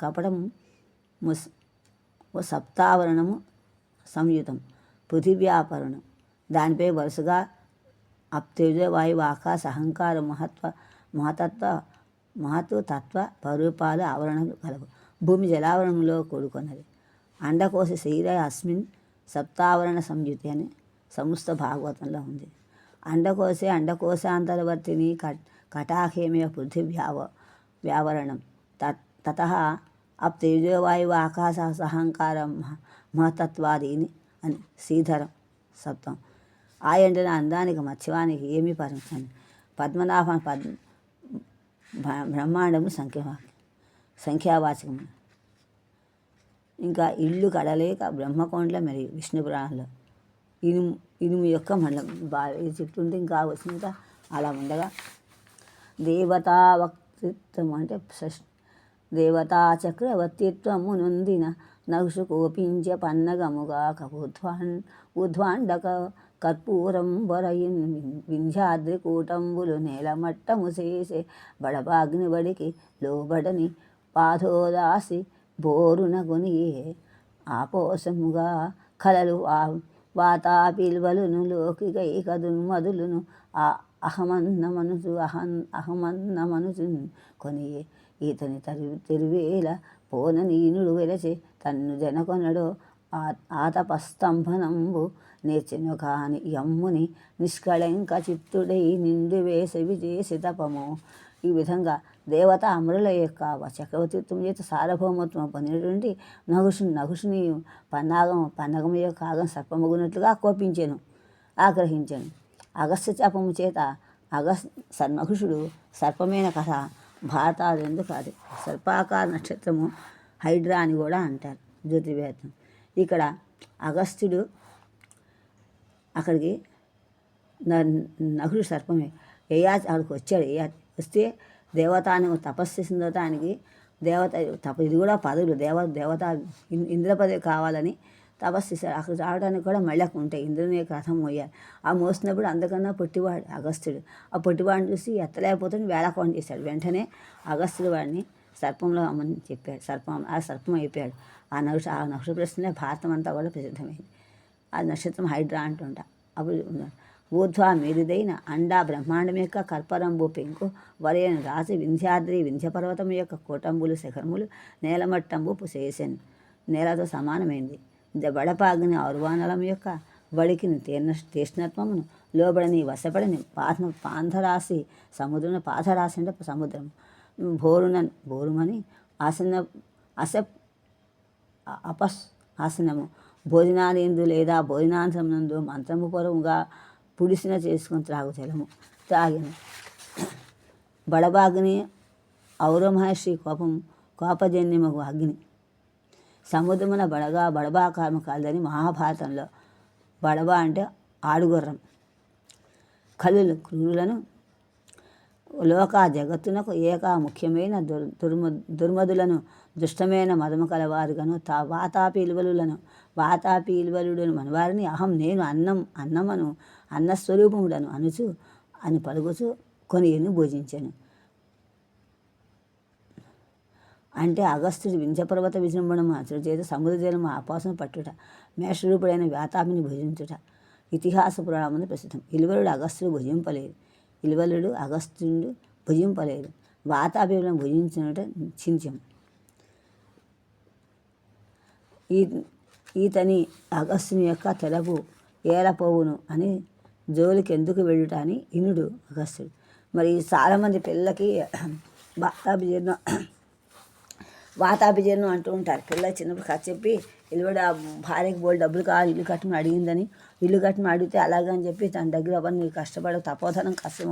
కపటం సప్తావరణము సంయుతం పృథివ్యాపరణం. దానిపై వరుసగా తేజవాయువు ఆకాశ అహంకార మహత్వ పరూపాలు ఆవరణలు కలవు. భూమి జలావరణంలో కూడుకున్నది. అండకోశ శరీర అస్మిన్ సప్తావరణ సంయుతి అని సమస్త భాగవతంలో ఉంది. అండకోశాంతరవర్తిని కటాహేమే పృథివ్యావరణం తతః తేజోవాయువు ఆకాశ అహంకార మహతత్వాదీని అని శ్రీధరం సప్తం. ఆ ఎండన అందానికి మత్స్యవానికి ఏమీ పరించండి. పద్మనాభం బ్రహ్మాండము సంఖ్యావాచకము. ఇంకా ఇల్లు కడలేక బ్రహ్మకొండల మరియు విష్ణు పురాణంలో ఇనుము యొక్క మండలం బాగా చెప్తుంటే ఇంకా వచ్చినంత అలా ఉండగా దేవతా వక్తృత్వం అంటే దేవతా చక్రవర్తిత్వము నొందిన నగుసు కోపించ పన్నగముగా ఉద్వాండక కర్పూరం వరయిన్ వింధ్యాద్రి కూటంబులు నేలమట్టము చేసే బడబాగ్నిబడికి లోబడని పాథోదాసి బోరున కొనియే ఆపోసముగా కలలు వాతాపిల్వలును లోకికైక దున్మదులును అహమన్న మనసు కొనియే ఈతని తెరువేల పోన నీనుడు వెలసే తన్ను జనకొనడో ఆతపస్తంభనంబు నేర్చెను కాని యమ్ముని నిష్కళంక చిత్తుడై నిండు వేసవి చేసి తపము. ఈ విధంగా దేవత అమరుల యొక్క చక్రవర్తిత్వం చేత సార్వభౌమత్వం పొందినటువంటి నగుషుని పన్నగం యొక్క ఆగం సర్పమగునట్లుగా కోపించాను, ఆగ్రహించాను. అగస్త్య శాపము చేత నహుషుడు సర్పమైన కథ భారతాదెందు కాదు. సర్పాకార నక్షత్రము హైడ్రా అని కూడా అంటారు జ్యోతిర్వేత్తం. ఇక్కడ అగస్త్యుడు అక్కడికి నహుడు సర్పమే అక్కడికి వచ్చాడు. వస్తే దేవత అని తపస్సు చేసిన తర్వాత ఆయనకి ఇది కూడా పదవులు దేవత ఇంద్ర పదవి కావాలని తపస్సు చేశాడు. అక్కడ రావడానికి కూడా మళ్ళీ ఉంటాయి. ఇంద్రుని యొక్క రథం మోయాలి. ఆ మోసినప్పుడు అందకన్నా పొట్టివాడు అగస్త్యుడు. ఆ పొట్టివాడిని చూసి ఎత్తలేకపోతే వేళకోణం చేశాడు. వెంటనే అగస్త్యుడు వాడిని సర్పంలో అమ్మని చెప్పాడు. సర్పం అయిపోయాడు. ఆ నక్షత్ర ప్రశ్నే భారతం అంతా కూడా ప్రసిద్ధమైంది. ఆ నక్షత్రం హైడ్రా అంటుంటా. అప్పుడు ఊర్ధ్వ మెరుదైన అండా బ్రహ్మాండం యొక్క కర్పరంబు పెంకు వరేను రాసి వింధ్యాద్రి వింధ్యపర్వతం యొక్క కోటంబులు శిఖరములు నేలమట్టంబు చేశాను. నేలతో సమానమైంది. బడపాగ్ని ఔర్వానలం యొక్క వడికిని తీష్ణత్వమును లోబడని వశపడని పాంధరాశి సముద్రం. పాథరాశి అంటే సముద్రం. బోరుమని ఆసనము భోజనాలేందు లేదా భోజనాంతరమునందు మంత్రము పూర్వముగా పుడిసిన చేసుకుని త్రాగు జలము త్రాగిన బడబాగ్ని ఔరమహర్షి కోపజన్యమగు అగ్ని సముద్రమున బడబాకారము కాదని మహాభారతంలో. బడబ అంటే ఆడుగుర్రం. క్రూరులను లోక జగత్తునకు ముఖ్యమైన దుర్మదులను దుష్టమైన మదము కలవారుగాను వాతాపీల్వలుడను మనవారిని అహం నేను అన్నస్వరూపముడను అని పలుకుచు కొనియను భోజించాను. అంటే అగస్త్యుడు వింధ్యపర్వత విజృంభణము అతడి చేత సముద్ర జలము ఆపాసన పట్టుట, మేషరూపుడైన వ్యాతాపిని భుజించుట ఇతిహాస పురాణమున ప్రసిద్ధం. ఇలువలుడు అగస్త్యుడు భుజింపలేదు. వాతాపిలను భుజించినట చింత్యం. ఈతని అగస్త్యుని యొక్క తెలపు ఏలపోవును అని జోలికి ఎందుకు వెళ్ళుట అని ఇనుడు అగస్త్యుడు. మరి చాలామంది పిల్లలకి వాతాభిజీర్ణం అంటూ ఉంటారు. పిల్లలు చిన్నప్పుడు కథ చెప్పి ఇల్లుడు ఆ భార్యకి బోల్ డబ్బులు కావాలి ఇల్లు కట్టమని అడిగిందని, ఇల్లు కట్టమని అడిగితే అలాగని చెప్పి తన దగ్గర అవన్నీ కష్టపడ తపోధనం ఖర్చు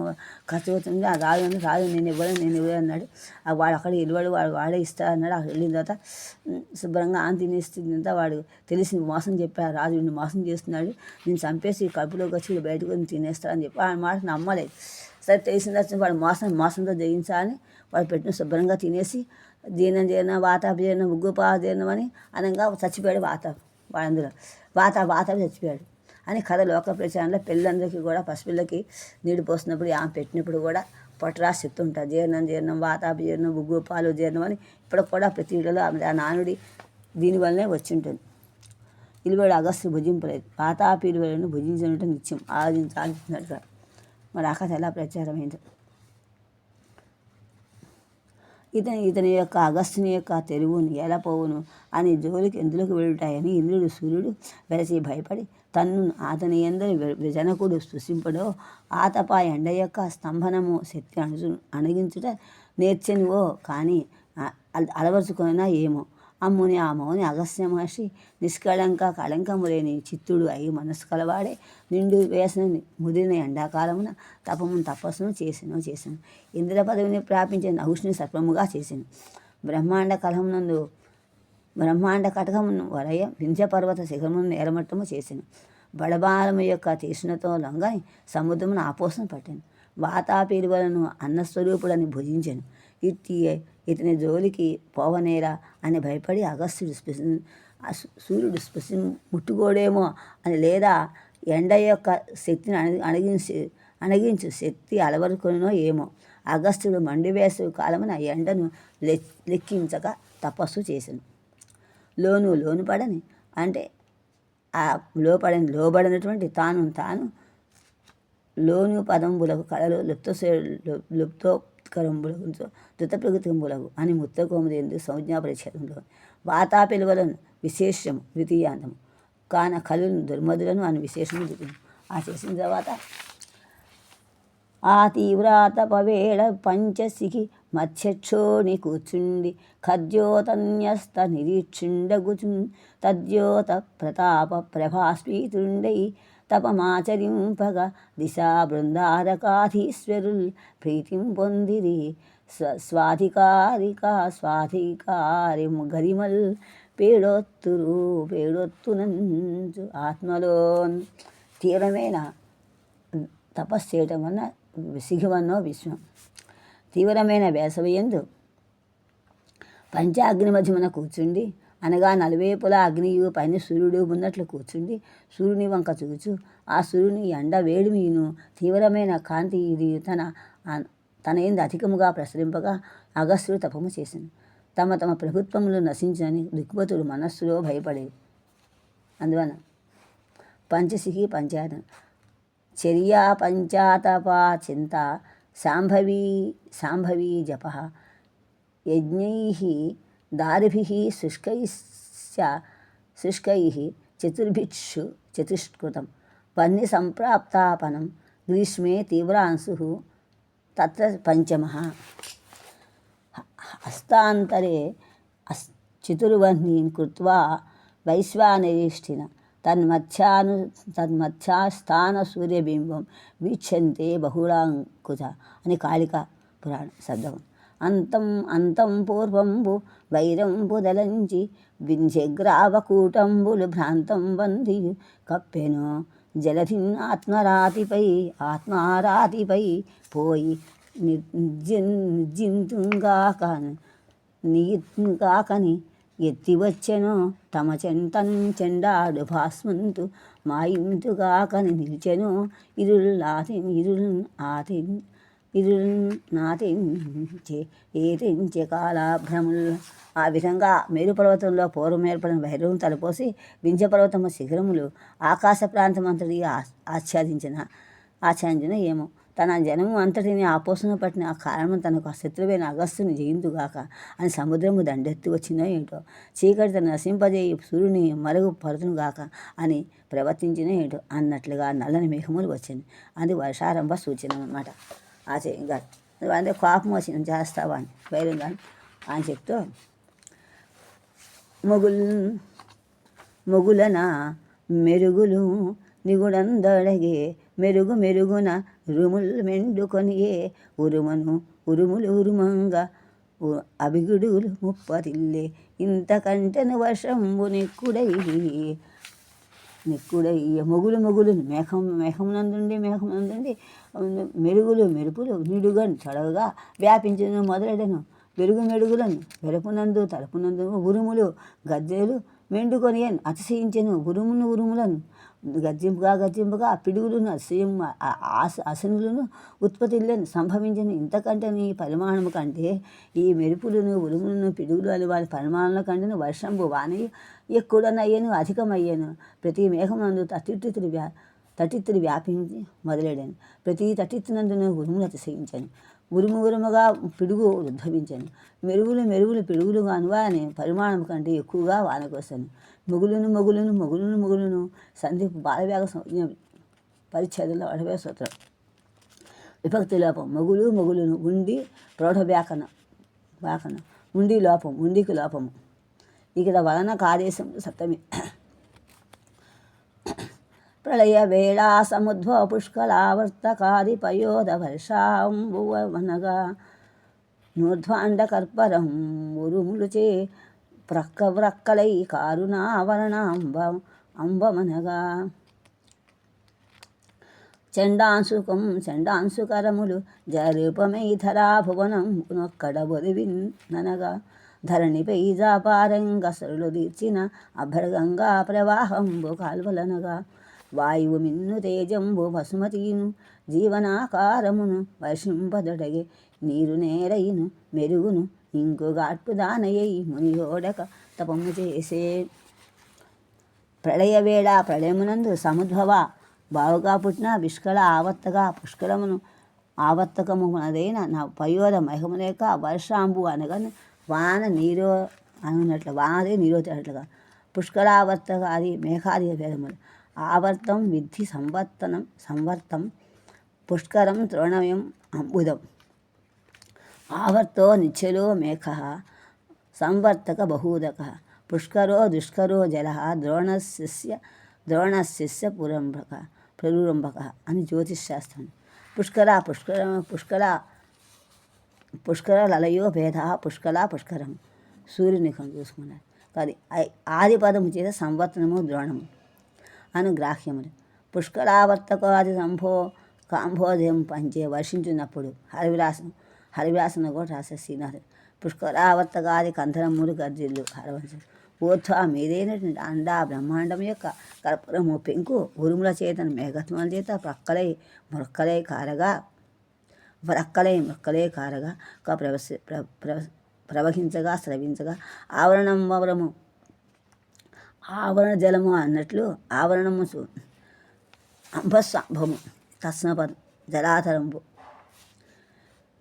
అవుతుంది, అది రాదు నేను ఇవ్వను అన్నాడు. వాడు అక్కడ ఇల్లువాడు వాడే ఇస్తా అన్నాడు. అక్కడ వెళ్ళిన తర్వాత శుభ్రంగా ఆన్ తినేస్తుందంతా వాడు తెలిసింది మోసం చెప్పారు, రాజు నిన్ను మోసం చేస్తున్నాడు, నేను చంపేసి కడుపులోకి వచ్చి బయటకు తినేస్తానని చెప్పి ఆ మాట నమ్మలేదు. సరే తెలిసిన తర్వాత వాడు మోసంతో జయించాలని వాడు పెట్టిన శుభ్రంగా తినేసి జీర్ణం వాతాపజీర్ణం ఉగ్గుపాజీర్ణం అని అనగా చచ్చిపోయాడు వాడందులో వాతాపి చచ్చిపోయాడు అని కథ లోక ప్రచారంలో పిల్లలందరికీ కూడా పసిపిల్లకి నీళ్ళు పోసినప్పుడు ఆమె పెట్టినప్పుడు కూడా పొట్టరాసి చెప్తుంటారు జీర్ణం వాతాపజీర్ణం ఉగ్గుపాలు జీర్ణం అని. ఇప్పటికి కూడా ప్రతి ఇళ్ళలో ఆ నానుడి దీనివల్లనే వచ్చి ఉంటుంది. ఇలువడు అగస్త్య భుజింపలేదు, వాతాపి ఇలువలను భుజించినట్టు నిత్యం ఆలోచించినట్టుగా. మరి ఆ కథ ఎలా ప్రచారమైందో. ఇతని యొక్క అగస్త్యుని యొక్క తెరువును ఎలా పోవును అని జోలికి ఎందులోకి వెళుతాయని ఇంద్రుడు సూర్యుడు వెరసి భయపడి అతని ఎందరు జనకుడు స్పృశింపడో ఆతప ఎండ యొక్క స్తంభనము శక్తి అణగించుట నేర్చనివో కానీ అలవరుచుకున్నా ఏమో. అమ్ముని ఆ మౌని అగస్త్య మహర్షి నిష్కళంక కళంకము లేని చిత్తుడు అయి మనస్సు కలవాడే నిండు వేసిన ముదిరిన ఎండాకాలమున తపస్సును చేసెను. ఇంద్ర పదవిని ప్రాపించిన నహుష్ని సర్పముగా చేసెను. బ్రహ్మాండ కటకమును వలయ వింధ్యపర్వత శిఖరమును నేరమట్టము చేసెను. బడబాలము యొక్క తీష్ణతో లొంగని సముద్రమును ఆపోసన పట్టాను. వాతాపీరువలను అన్నస్వరూపుడని భుజించెను. ఇతని జోలికి పోవనేరా అని భయపడి అగస్త్యుడు సూర్యుడు ముట్టుకోడేమో అని, లేదా ఎండ యొక్క శక్తిని అణగించు శక్తి అలవరుకొనో ఏమో. అగస్త్యుడు మండివేసవి కాలమున ఎండను లెక్కించక తపస్సు చేసెను. లోను పడని అంటే ఆ లోబడినటువంటి తాను లోను పదంబులకు కళలు లుప్తోత్కరంబులకు ధృతప్రకృతింబులకు అని ముత్తకోముది ఎందుకు సంజ్ఞాపరిచ్ఛేదంలో. వాతాపిలువలను విశేషము ద్వితీయాంతము కాన కలులను దుర్మధులను అని విశేషము చూపింది. ఆ చేసిన తర్వాత ఆ తీవ్రాతపవేళ పంచసికి మధ్యక్షోని కూర్చుండి ఖద్యోతన్యస్త నిరీక్షుండగుచున్ తద్యోత ప్రతాప ప్రభాస్ఫీతుండై తపమాచరింపగా దిశా బృందారకాధీశ్వరుల్ ప్రీతిం పొందిరి. స్వాధికారి గరిమల్ పేడొత్తునంచు ఆత్మలోన్. తీవ్రమైన తపస్సు చేయటం వల్ల సిగువన్నో విశ్వం. తీవ్రమైన వేసవియందు పంచాగ్ని మధ్యమున కూర్చుండి అనగా నలువైపులా అగ్నియు పైన సూర్యుడు ఉన్నట్లు కూర్చుండి సూర్యుని వంక చూచు ఆ సూర్యుని ఎండ వేడిమియును తీవ్రమైన కాంతి ఇది తన ఎందు అధికముగా ప్రసరింపగా అగస్త్యుడు తపము చేసింది. తమ ప్రభుత్వములు నశించని దిక్కుపతుడు మనస్సులో భయపడేది. అందువలన పంచసికి పంచాయతం చర్యా పంచాతపా చింత శాంభవీ జప యజ్ఞైః దారిభిః శుష్కైః చతుష్కృతం వహ్ని సంప్రాప్తాపనం గ్రీష్మే తీవ్రాంశుః తత్ర పంచమః. హస్తాంతరే చతుర్వహ్నీన్ కృత్వా వైశ్వానరేష్ఠిన తన్మధ్యాస్థాన సూర్యబింబం వీక్షంతే బహుళాంకుశ అని కాళికా పురాణ శబ్దం. అంతం పూర్వంబు వైరంబు దలంచి వింధ్యగ్రావకూటంబులు భ్రాంతం బంధియు కప్పెను జలధిన్ ఆత్మారాతిపై పోయి నిర్జింతుంగాకని ఎత్తివచ్చెను తమ చెండాడు భాస్మంతు మాయింతుగాకని నిలిచెను ఏతించే కాలాభ్రముల్. ఆ విధంగా మేరుపర్వతంలో పూర్వం ఏర్పడిన భైరవం తలపోసి వింధ్యపర్వతము శిఖరములు ఆకాశ ప్రాంతమంతటి ఆచ్ఛాదించిన ఏమో. తన జనము అంతటిని ఆపోసన పట్టిన ఆ కారణం తనకు శత్రువైన అగస్త్యుని జయింతుగాక అని సముద్రము దండెత్తి వచ్చినో ఏటో. చీకటి తను నశింపజేయి సూర్యుని మరుగు పరుతునుగాక అని ప్రవర్తించిన ఏటో అన్నట్లుగా నల్లని మేఘములు వచ్చింది. అది వర్షారంభ సూచన అన్నమాట. ఇంకా అంటే కోపం వచ్చింది చేస్తావా అని వైరం కానీ అని చెప్తూ మొగులన మెరుగులు నిగుడందడగే మెరుగు మెరుగున ఉరుములు మెండుకొనియే ఉరుములు ఉరుమంగా అభిగుడులు ముప్పరిల్లే ఇంతకంటెను వర్షంబు నెక్కుడయ్య మొగులు మేఘమునందుండి మెరుగులు మెరుపులు నిడుగని చడవుగా వ్యాపించను మొదలెడను మెరుగులను వెరపునందు తలుపునందు ఉరుములు గజ్జెలు మెండుకొనియను అతిశయించెను ఉరుములను గజ్జింపుగా పిడుగులను అసనులను ఉత్పత్తిలను సంభవించను. ఇంతకంటే నీ పరిమాణము కంటే ఈ మెరుపులను ఉరుములను పిడుగులు అని వారి పరిమాణాల కంటేను వర్షంబు వాని ఎక్కువనయ్యను అధికమయ్యాను. ప్రతి మేఘమునందు తటిత్తులు వ్యాపించి మొదలెడాను. ప్రతి తటిత్తునందును ఉరుములు అతిశయించాను. ఉరుముగా పిడుగు ఉద్భవించాను. మెరుగులు పిడుగులుగాను వాని పరిమాణం కంటే ఎక్కువగా వానకొస్తాను. మొగులును సంధిపు బాలవ్యాగ సంజ్ఞ పరిచ్ఛేదంలో 60వ సూత్రం. విభక్తి లోపం మొగులును ఉండి ప్రౌఢవ్యాకరణ ఉండి లోపం ఉండికి లోపము. ఇక్కడ వలన కాదేశం సప్తమి. ప్రళయ వేళా సముద్భవ పుష్కలావర్తకాది పయోధ వర్షాంబువనగా నూర్ధ్వాండ కర్పరం ఉరుములుచే వ్రక్కలై కారుణావరణ అంబమనగా చండాంశుకరములు జరూపమై ధరాభువనం నొక్కడ బొదివిన్ననగా ధరణిపై జాపారంగ సరులు తీర్చిన అభ్రగంగా ప్రవాహంబు కాల్వలనగా వాయువు మిన్ను తేజంబు వసుమతీను జీవనాకారమును వర్షింపదొడగే నీరు నేరైను మెరుగును ఇంకుగాట్పు దానయ్యి మునియోడక తపము చేసే. ప్రళయవేళ ప్రళయమునందు సముద్భవ బావుగా పుట్టిన విష్కల ఆవర్తకమునదైన నా పయోధ మహిమలేక వర్షాంబు అనగా వాన నీరో అనున్నట్లు వానదే నీరోతేటట్లుగా పుష్కలావర్తక అది మేఘాది భేదములు. ఆవర్తం విద్ధి సంవర్తం పుష్కరం తృణమయం అంబుదం. ఆవర్తో నిశ్చలో మేఘ సంవర్తక బహూదక పుష్కరో దుష్కరో జల ద్రోణస్య ప్రరురంభక అని జ్యోతిష్శాస్త్రం. పుష్కర లలయో భేద పుష్కరం సూర్యుని చూసుకున్నారు. అది ఆది పదము చేత సంవర్తనము ద్రోణము అను గ్రాహ్యములు. పుష్కరావర్తకాది కాంభోదయం పంచే వర్షించినప్పుడు హరివ్యాసన కూడా రాసే శ్రీనాథ్. పుష్కరావర్తకాది కంధరములు గర్జిల్లు హరవంశం ఊర్ధ్వ మీదైనటువంటి అండా బ్రహ్మాండం యొక్క కర్పూరము పెంకు ఉరుముల చేతను మేఘత్వముల చేత వ్రక్కలై కారగా ప్రవహించగా స్రవించగా ఆవరణ జలము అన్నట్లు ఆవరణము అంబస్సంభము తస్నపదం జలాధరంబు.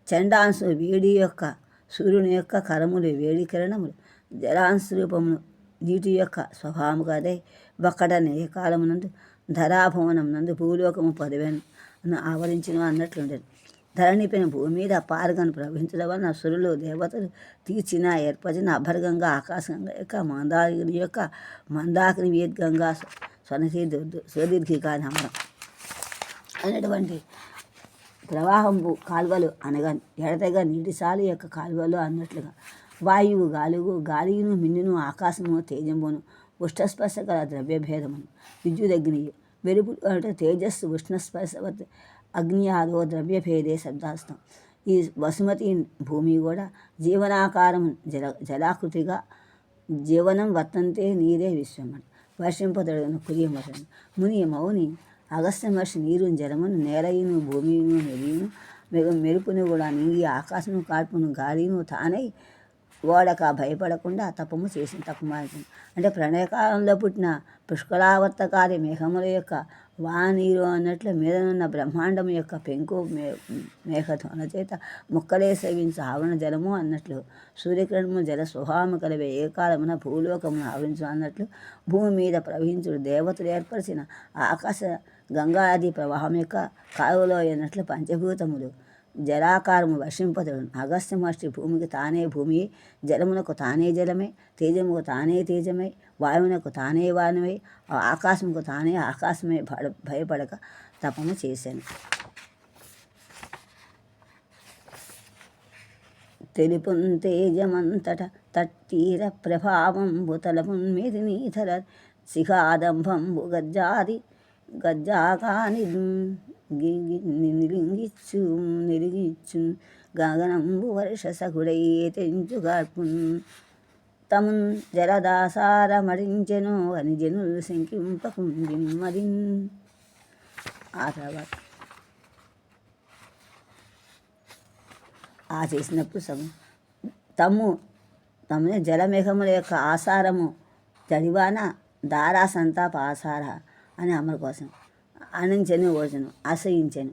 చండాంశు వేడి యొక్క సూర్యుని యొక్క కరములు వేడి కిరణములు జలాంశరూపమును నీటి యొక్క స్వభావము కదై ఒక్కడనే ఏ కాలమునందు ధరాభవనం నందు భూలోకము పదవిను ఆవరించిన అన్నట్లుండేది. ధరణిపైన భూమి మీద పారగను ప్రవహించడం వలన సురులు దేవతలు తీర్చిన ఏర్పరిచిన అభర్గంగా ఆకాశంగా యొక్క మందాకిని వేద్గంగా స్వదీర్ఘిగా నమరం అనేటువంటి ప్రవాహంబు కాలువలు అనగా ఎడతెగ నీటిసాలు యొక్క కాలువలు అన్నట్లుగా వాయువు గాలియును మిన్నును ఆకాశము తేజంబును ఉష్ణస్పర్శ గల ద్రవ్యభేదమును విద్యుదగ్నియు వెలుపు అంటే తేజస్సు ఉష్ణస్పర్శవత్ అగ్నియాదో ద్రవ్యభేదే శబ్దాస్తం. ఈ వసుమతి భూమి కూడా జీవనాకారం జలాకృతిగా జీవనం వర్తంతే నీరే విశ్వం అని వర్షింపదొడగను కురియమరను ముని మౌని అగస్త్య మహర్షి నీరును జలమును నేలయును భూమియును నెలియును మెరుపును కూడా నీగి ఆకాశము కాల్పును గాలిను తానై ఓడక భయపడకుండా తపము చేసిన తపమాల్సింది. అంటే ప్రణయకాలంలో పుట్టిన పుష్కలావర్తకాది మేఘముల యొక్క వానీరు అన్నట్లు మీదనున్న బ్రహ్మాండం యొక్క పెంకు మేఘధ్వన చేత ముక్కలే సేవించు ఆవరణ జలము అన్నట్లు సూర్యకిరణము జల స్వభావము కలివే ఏ కాలమున భూలోకమును ఆవరించు అన్నట్లు భూమి మీద ప్రవహించుడు దేవతలు ఏర్పరిచిన ఆకాశ గంగాది ప్రవాహం యొక్క కాలువలో అయినట్లు పంచభూతములు జలాకారము వర్షింపదడు. అగస్త్య మహర్షి భూమికి తానే భూమి, జలమునకు తానే జలమే, తేజముకు తానే తేజమై, వాయువునకు తానే వాయువై, ఆకాశముకు తానే ఆకాశమై భయపడక తపము చేశాను. తెలుపున్ తేజమంతట తట్టీర ప్రభావంబు తలపున్ మెదినీధర శిఖాదంభంబు గజ్జాకాని నిలిగిచ్చు గగనంబు వర్ష సగుడై తెంచుగార్పున్ తమున్ జలదాసారమడించెను అని జనులు శంకింపకుండిమదిన్. ఆ తర్వాత ఆ చేసినప్పుడు తమ్ముని జలమేఘముల యొక్క ఆసారము జడివాన దారా సంతాప ఆసార అని అమరు కోసం అనించను ఓచను ఆశ్రయించాను.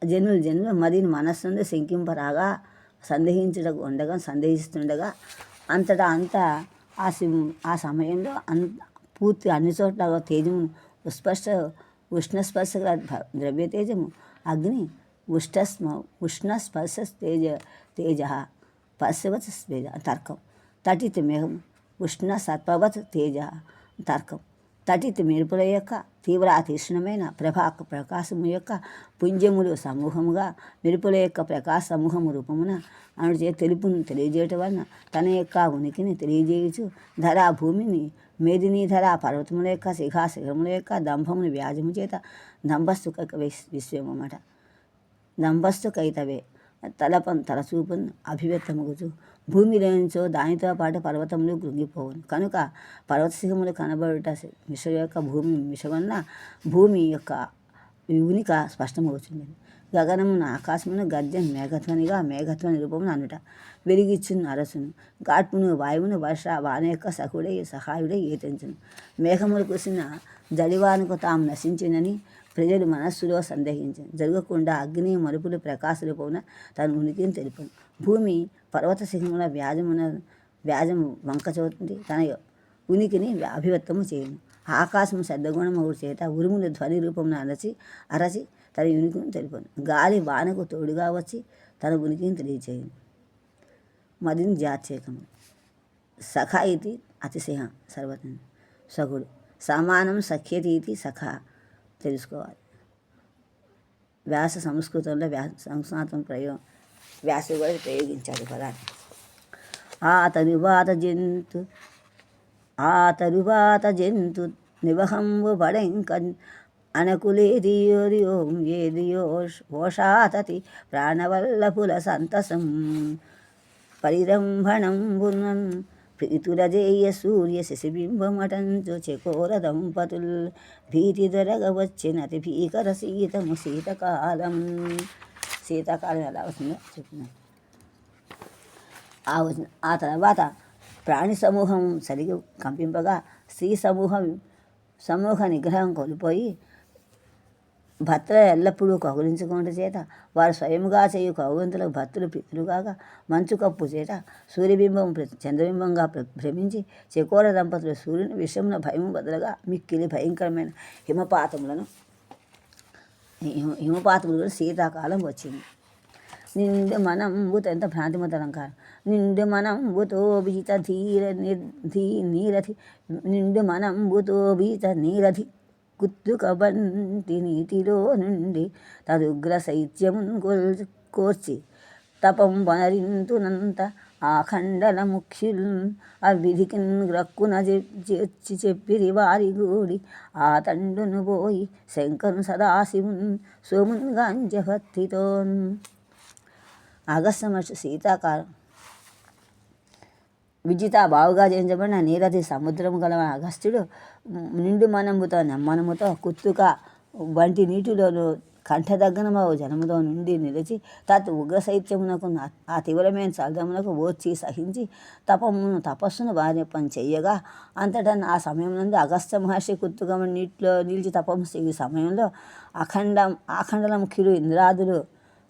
జనులు మదిని మనస్సును శంకింపరాగా సందేహిస్తుండగా అంతటా అంతా ఆ సమయంలో పూర్తి అన్ని చోట్ల తేజము ఉష్ణస్పర్శ ద్రవ్య తేజము అగ్ని ఉష్ణస్పర్శ తేజ పశ్యవత్ తేజ తర్కం. తటిత్ మేఘం ఉష్ణ సత్వవత్ తేజ తర్కం. తటిత్ మెరుపుల యొక్క తీవ్ర తీక్ష్ణమైన ప్రకాశము యొక్క పుంజములు సమూహముగా మెరుపుల యొక్క ప్రకాశ సమూహము రూపమున అనుచే తెలుపును తెలియజేయటం వలన తన యొక్క ఉనికిని తెలియజేయచ్చు. ధరా భూమిని మేదినీధర పర్వతముల యొక్క శిఖరముల యొక్క దంభమును వ్యాజము చేత దంభస్తు విశ్వము అన్నమాట. దంభస్తు కైతవే తలచూపును అభివ్యక్తమగుచు భూమిలోంచో దానితో పాటు పర్వతములు కృంగిపోవును. కనుక పర్వతశిఖములు కనబడుట మిష యొక్క మిష వలన భూమి యొక్క ఉనికి స్పష్టమవుతుంది. గగనమున ఆకాశమును గర్జన్ మేఘధ్వని రూపమును అనుట వెలిగిచ్చును అరసును గాట్మును వాయువును వాన యొక్క సహాయుడై ఏతించును. మేఘములు కురిసిన జడివానకు తాము నశించినని ప్రజలు మనస్సులో సందేహించారు. జరగకుండా అగ్ని మరుపులు ప్రకాశ రూపమున తన ఉనికిని తెలుపును. భూమి పర్వత శిఖముల వ్యాజము వంకచోతుంది తన ఉనికిని అభివ్యక్తము చేయను. ఆకాశము శబ్దగుణమగు చేత ఉరుములు ధ్వని రూపమున అరచి తన ఉనికిని తెలుపును. గాలి వానకు తోడుగా వచ్చి తన ఉనికిని తెలియచేయను. మదిని జాత్యేకము సఖ ఇది అతిశయ సర్వతం సగుడు సమానం సఖ్యతి ఇది సఖ తెలుసుకోవాలి. వ్యాస సంస్కృతంలో సంస్నాతం వ్యాసుడు కూడా ప్రయోగించాడు పదాన్ని. ఆ తరువాత జంతు నివహంబు బడంక అనకులేదియో ఏదియో ఓషాతతి ప్రాణవల్లపుల సంతసం పరిరంభణంబునన్ ప్రీతులజేయ సూర్య శశిబింబమటంచు చకోర దంపతుల్ భీతి దొరగ వచ్చినతి భీకర శీతకాలం ఎలా వస్తుందో చెప్తున్నాను. ఆ తర్వాత ప్రాణి సమూహం సరిగి కంపింపగా స్త్రీ సమూహ నిగ్రహం కోల్పోయి భర్తలు ఎల్లప్పుడూ కౌగులించుకోవడం చేత వారు స్వయముగా చేయు కౌగులింతలకు భర్తలు పితృగాగా మంచు కప్పు చేత సూర్యబింబం చంద్రబింబంగా భ్రమించి చకోర దంపతులు సూర్యుని విషమున భయము బదులుగా మిక్కిలి భయంకరమైన హిమపాతములు శీతాకాలం వచ్చింది. నిండు మనంబుతో ఎంత భ్రాంతిమత అలంకారం. నిండు మనంబుతో బీత నీరధి గుత్తుకబంటి నీటిలో నుండి తదుగ్ర శైత్యమున్ కోర్చి తపం వనరింతునంత ఆఖండల ముఖ్యుల్ అవిధికిన్ గ్రక్కున చేర్చి చెప్పిరి వారి గూడి ఆ తండును పోయి శంకరును సదాశివున్ సోమున్ గాంజభక్తితోన్. అగస్త్య మహర్షి శీతాకాలం విజిత బావుగా జయించబడిన నీరది సముద్రము గల అగస్త్యుడు నిండు మనముతో నెమ్మనముతో కుత్తుక వంటి నీటిలోను కంఠదగ్గనమవు జనముతో నుండి నిలిచి ఉగ్ర శైత్యమునకు ఆ తీవ్రమైన సల్దమునకు ఓర్చి సహించి తపస్సును వారిపని చెయ్యగా అంతటా ఆ సమయం నుండి అగస్త్య మహర్షి కుత్తుక నీటిలో నిలిచి తపస్సు చేసే సమయంలో ఆఖండల ముఖ్యులు ఇంద్రాదులు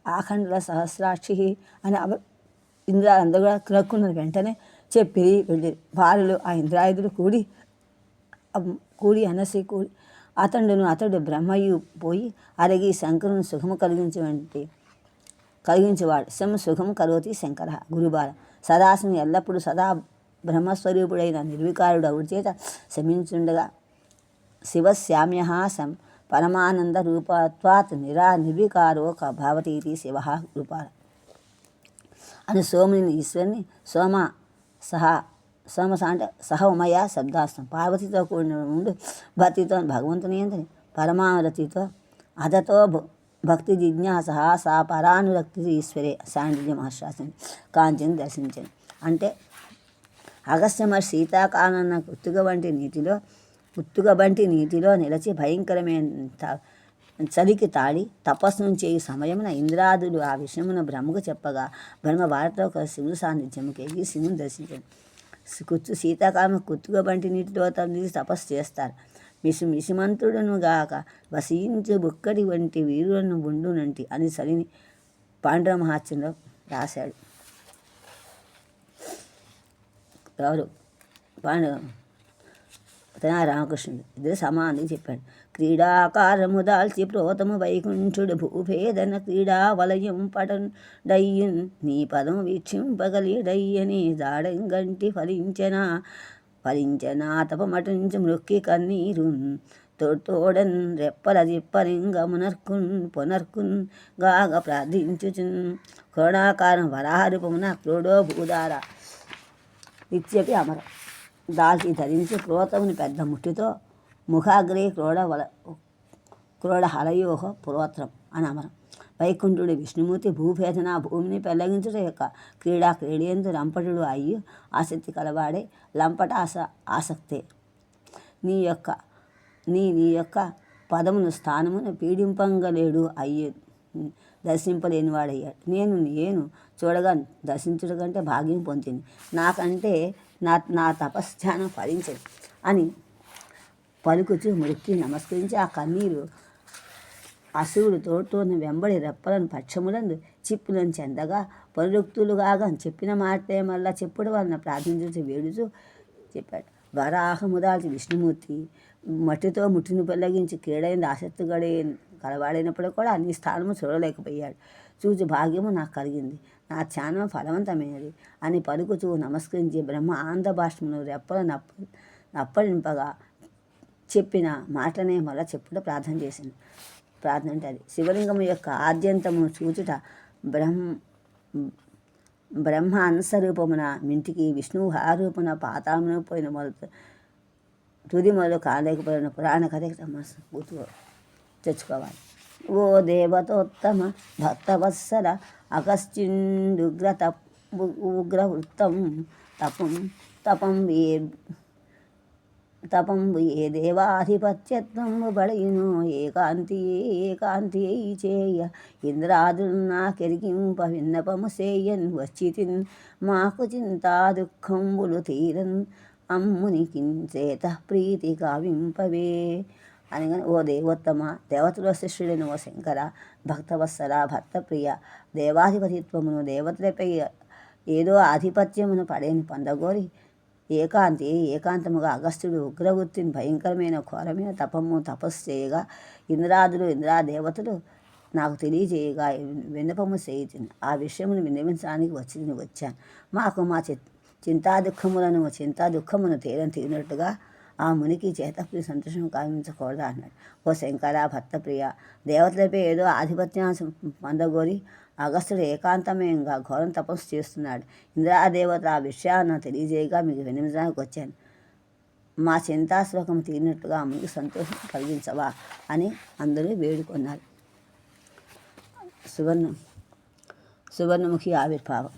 ఆఖండల సహస్రాక్షి అని ఇంద్రాలందరూ కూడా క్రక్కున్న వెంటనే చెప్పి వెళ్ళి భార్యలు ఆ ఇంద్రాయుధులు కూడి అనసి కూడి అతడు బ్రహ్మయు పోయి అరగి శంకరుని సుఖము కలిగించేటువంటి కలిగించేవాడు. సుఖం కరోతి శంకర గురుబాల సదాశిని ఎల్లప్పుడూ సదా బ్రహ్మస్వరూపుడైన నిర్వికారుడు అవుడి చేత శమించుండగా శివశ్యామ్య పరమానంద రూపత్వాత్ నిర్వికారో భవతీతి శివ రూపాల అని సోముని ఈశ్వరుని సోమస అంటే సహ ఉమయ శబ్దాస్తం పార్వతితో కూడిన ఉండి భక్తితో భగవంతుని ఎందని పరమారతితో అతతో భక్తి జిజ్ఞాస సా పరానురక్తి ఈశ్వరే సాండిల్య మహాశాస్త్రం కాంతిని దర్శించండి. అంటే అగస్త్య మహర్షి శీతాకాలన్న ఉత్తుగబంటి నీటిలో నిలిచి భయంకరమైన చలికి తాడి తపస్సును చేయి సమయమున ఇంద్రాదులు ఆ విషయమున బ్రహ్మకు చెప్పగా బ్రహ్మ వారితో ఒక శివుడు సాన్నిధ్యముకి ఎగి శివుని దర్శించండి. శీతాకాలం కుత్తుగబంటి నీటిలో తపస్సు చేస్తారు. మిసిమంతుడును గాక వసించు బుక్కడి వంటి వీరులను ఉండునంటి అని చలిని పాండవ మహాత్యంలో రాశాడు. ఎవరు పాండవ రామకృష్ణుడు ఇద్దరు సమానం చెప్పాడు. క్రీడాకారము దాల్చి ప్రోతము వైకుంఠుడు భూభేదన క్రీడా వలయం పటండయ్యున్ నీ పదం వీక్షింపగలిడయ్యని జాడంగంటి ఫలించనా తపమటించి మృక్కి కన్నీరున్ తోడన్ రెప్పల జిప్పలింగమునర్కున్ పునర్కున్ గాగ ప్రార్థించుచున్ క్రోడాకారం వరాహరూపమున క్రోడో భూదార ఇత్యపి అమర దాల్చి ధరించి క్రోతముని పెద్ద ముట్టితో ముఖాగ్రే క్రోడ హలయోహ పురోత్రం అని అమరం. వైకుంఠుడు విష్ణుమూర్తి భూభేదన భూమిని పెళ్లగించుట యొక్క క్రీడేందు లంపటుడు అయ్యి ఆసక్తి కలవాడే. లంపట ఆసక్తే నీ యొక్క పదమును స్థానమును పీడింపంగలేడు అయ్యే దర్శింపలేనివాడయ్యాడు. నేను చూడగా దర్శించుట కంటే భాగ్యం పొందింది. నాకంటే నా తపస్ధ్యానం ఫలించదు అని పలుకుచు మురికి నమస్కరించి ఆ కన్నీరు అసువుడు తోటతోని వెంబడి రెప్పలను పక్షములందు చిప్పులను చెందగా పరుక్తులుగాగా చెప్పిన మాటే మళ్ళా చెప్పుడు వలన ప్రార్థించు వేడుచు చెప్పాడు. వరాహముదాల్చి విష్ణుమూర్తి మట్టితో ముట్టిని పెళ్ళగించి కీడైంది ఆసక్తిగడే కలవాడైనప్పుడు కూడా నీ స్థానము చూడలేకపోయాడు. చూచి భాగ్యము నాకు కలిగింది, నా ధ్యానం ఫలవంతమైనది అని పలుకుచూ నమస్కరించి బ్రహ్మ ఆనంద భాష్మను రెప్పల నప్పడింపగా చెప్పిన మాటనే మళ్ళా చెప్పుట ప్రార్థన చేసింది. ప్రార్థన అంటే అది శివలింగము యొక్క ఆద్యంతము చూచుట బ్రహ్మ అంశరూపమున మింటికి విష్ణువు హారూపమున పాతాళమున పోయిన తుది మొదలు కాలేకపోయిన పురాణ కథ పూర్తిగా తెచ్చుకోవాలి. ఓ దేవతోత్తమ భక్తవత్సల అగస్త్యుండుగ్ర ఉగ్రవృత్తం తపం ఏ దేవాధిపత్యత్వము బడయును ఏకాంతి చేయ ఇంద్రాదులు నాకెరిగింప విన్నపము సేయన్ వచ్చితిన్ మాకు చింతా దుఃఖంబులు తీరన్ అమ్ముని కించేత ప్రీతి కావింపవే అనగానే ఓ దేవోత్తమ దేవతల శిష్యుడైన ఓ శంకర భక్తవత్సల భక్తప్రియ దేవాధిపతిత్వమును దేవతలపై ఏదో ఆధిపత్యమును పడేని పొందగోరి ఏకాంతముగా అగస్త్యుడు ఉగ్రవృత్తిని భయంకరమైన ఘోరమైన తపస్సు చేయగా ఇంద్రాదేవతలు నాకు తెలియజేయగా విన్నపము చేయుచుని ఆ విషయమును విన్నవించడానికి వచ్చాను. మాకు మా చింతా దుఃఖమును తీరినట్టుగా ఆ మునికి చేతప్రియ సంతోషం కావించకూడదా అన్నాడు. ఓ శంకర భక్తప్రియ దేవతలపై ఏదో ఆధిపత్యాన్ని పొందగోరి అగస్త్యుడు ఏకాంతమయంగా ఘోరం తపస్సు చేస్తున్నాడు. ఇంద్రాదేవత ఆ విషయాన్ని తెలియజేయగా మీకు వినిపించడానికి వచ్చాను. మా చింతాశ్లోకం తీరినట్టుగా మీకు సంతోషం కలిగించవా అని అందరూ వేడుకున్నారు. సువర్ణముఖి ఆవిర్భావం.